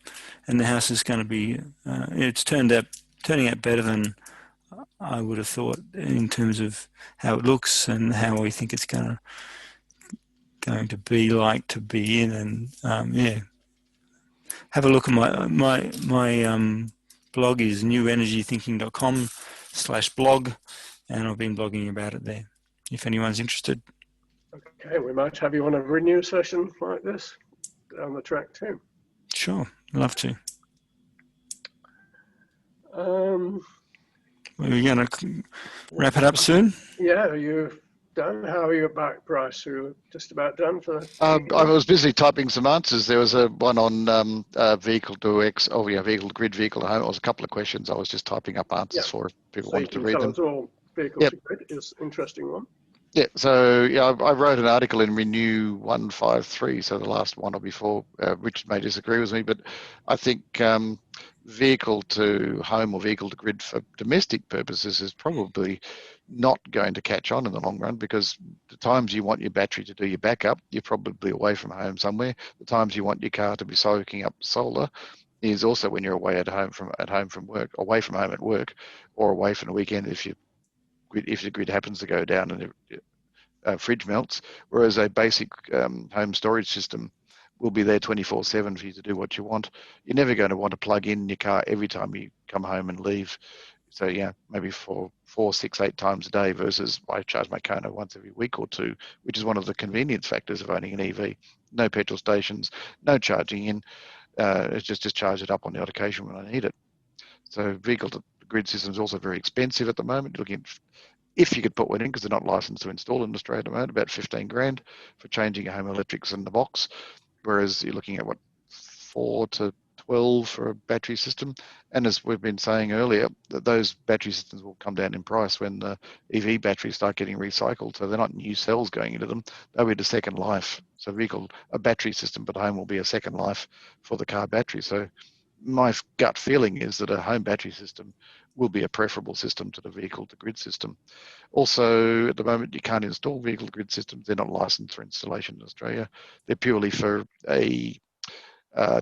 the house is going to be. It's turning out better than I would have thought in terms of how it looks and how we think it's going to be like to be in, and yeah. Have a look at my blog is newenergythinking.com/blog, and I've been blogging about it there. If anyone's interested. Okay, we might have you on a renew session like this down the track too. Sure, love to. Um, We're going to wrap it up soon. Yeah, are you done? How are you back, Bryce? You're just about done for. I was busy typing some answers. There was one on vehicle to X, vehicle to grid, vehicle to home. It was a couple of questions. I was just typing up answers for if people wanted to read them. Us all vehicle to grid is an interesting one. Yeah, so I wrote an article in Renew 153, so the last one or before. Richard may disagree with me, but I think vehicle to home or vehicle to grid for domestic purposes is probably not going to catch on in the long run, because the times you want your battery to do your backup, you're probably away from home somewhere. The times you want your car to be soaking up solar is also when you're away away from home at work, or away from the weekend if the grid happens to go down and the fridge melts. Whereas a basic home storage system will be there 24/7 for you to do what you want. You're never going to want to plug in your car every time you come home and leave. So yeah, maybe for 4, 6, 8 times a day, versus I charge my car once every week or two, which is one of the convenience factors of owning an EV. No petrol stations, no charging in. It's just charge it up on the odd occasion when I need it. So vehicle to grid system is also very expensive at the moment. You're looking at, if you could put one in, because they're not licensed to install in Australia at the moment, about 15 grand for changing your home electrics in the box. Whereas you're looking at 4 to 12 for a battery system. And as we've been saying earlier, that those battery systems will come down in price when the EV batteries start getting recycled. So they're not new cells going into them, they'll be the second life. So a battery system at home will be a second life for the car battery. So my gut feeling is that a home battery system will be a preferable system to the vehicle to grid system. Also, at the moment, you can't install vehicle to grid systems. They're not licensed for installation in Australia. They're purely for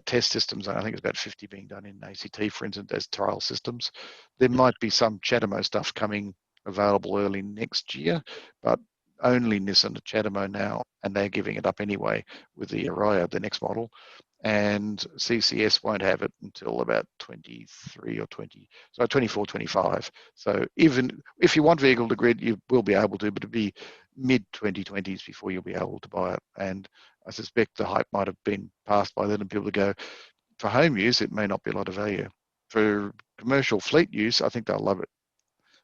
test systems. I think it's about 50 being done in ACT, for instance, as trial systems. There might be some Chatamo stuff coming available early next year, but only Nissan and Chatamo now, and they're giving it up anyway with the Araya, the next model. And CCS won't have it until about 23 or 24, 25. So even if you want vehicle to grid, you will be able to, but it'll be mid-2020s before you'll be able to buy it. And I suspect the hype might have been passed by then, and people go, for home use, it may not be a lot of value. For commercial fleet use, I think they'll love it.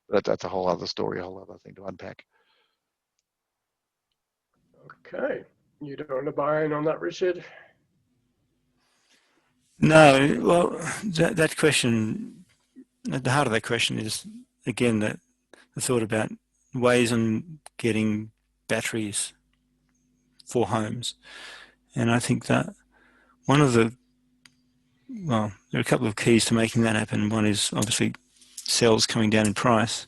But that's a whole other story, a whole other thing to unpack. Okay. You don't want to buy in on that, Richard? No, well, that question, at the heart of that question is, again, the thought about ways on getting batteries for homes. And I think that there are a couple of keys to making that happen. One is obviously cells coming down in price.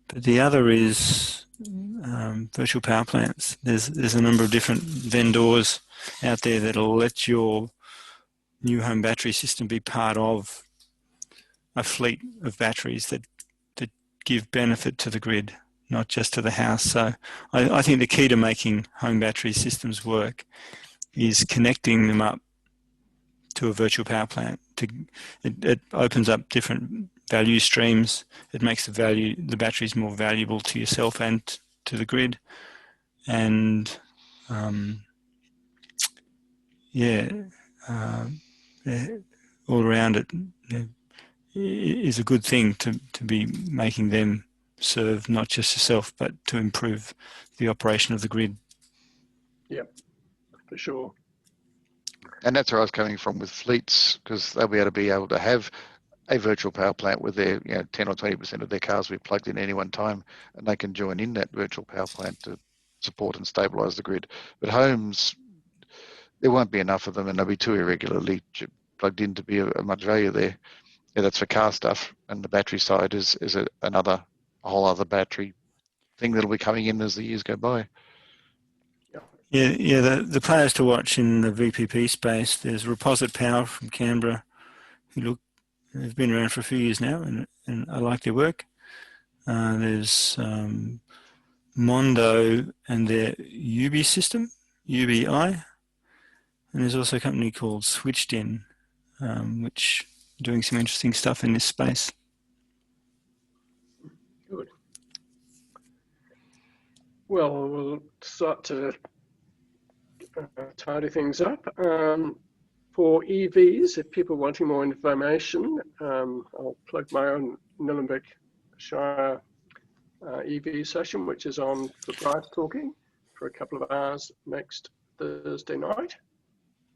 But the other is virtual power plants. There's a number of different vendors out there that'll let your new home battery system be part of a fleet of batteries that give benefit to the grid, not just to the house. So I think the key to making home battery systems work is connecting them up to a virtual power plant. It opens up different value streams. It makes the batteries more valuable to yourself and to the grid. And all around it is a good thing to be making them serve not just yourself, but to improve the operation of the grid. Yeah, for sure. And that's where I was coming from with fleets, because they'll be able to have a virtual power plant with their 10 or 20% of their cars will be plugged in any one time, and they can join in that virtual power plant to support and stabilise the grid. But homes, there won't be enough of them, and they'll be too irregularly plugged in to be a much value there. Yeah, that's for car stuff, and the battery side is a whole other battery thing that'll be coming in as the years go by. Yeah. The players to watch in the VPP space. There's Reposit Power from Canberra, they've been around for a few years now, and I like their work. There's Mondo and their UBI system, UBI, and there's also a company called Switched In, which are doing some interesting stuff in this space. Good. Well, we'll start to tidy things up. For EVs, if people are wanting more information, I'll plug my own Nillumbik Shire EV session, which is on for Bryce talking for a couple of hours next Thursday night.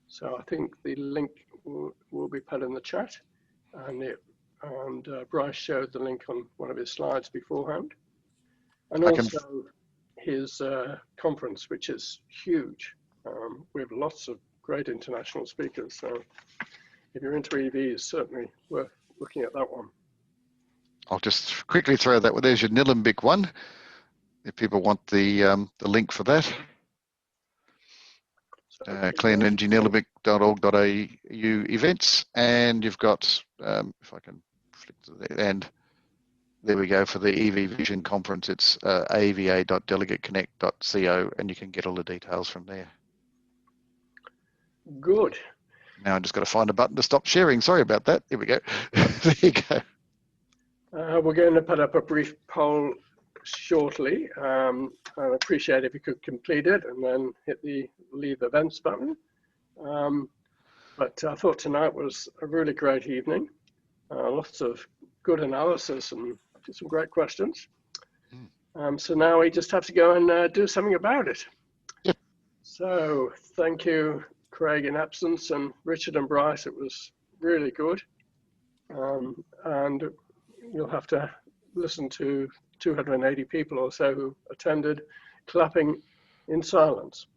So I think the link will be put in the chat, and Bryce showed the link on one of his slides beforehand. And also his conference, which is huge. We have lots of great international speakers, so if you're into EVs, certainly worth looking at that one. I'll just quickly throw that. Well, there's your Nillumbik one. If people want the link for that, cleanenergynillumbik.org.au events, and you've got if I can flick to there, and there we go for the EV Vision conference. It's ava.delegateconnect.co, and you can get all the details from there. Good. Now I just got to find a button to stop sharing. Sorry about that. Here we go. There you go. We're going to put up a brief poll shortly. I'd appreciate if you could complete it and then hit the leave events button. But I thought tonight was a really great evening. Lots of good analysis and some great questions. So now we just have to go and do something about it. Yep. So thank you, Craig in absence, and Richard and Bryce. It was really good. And you'll have to listen to 280 people or so who attended clapping in silence.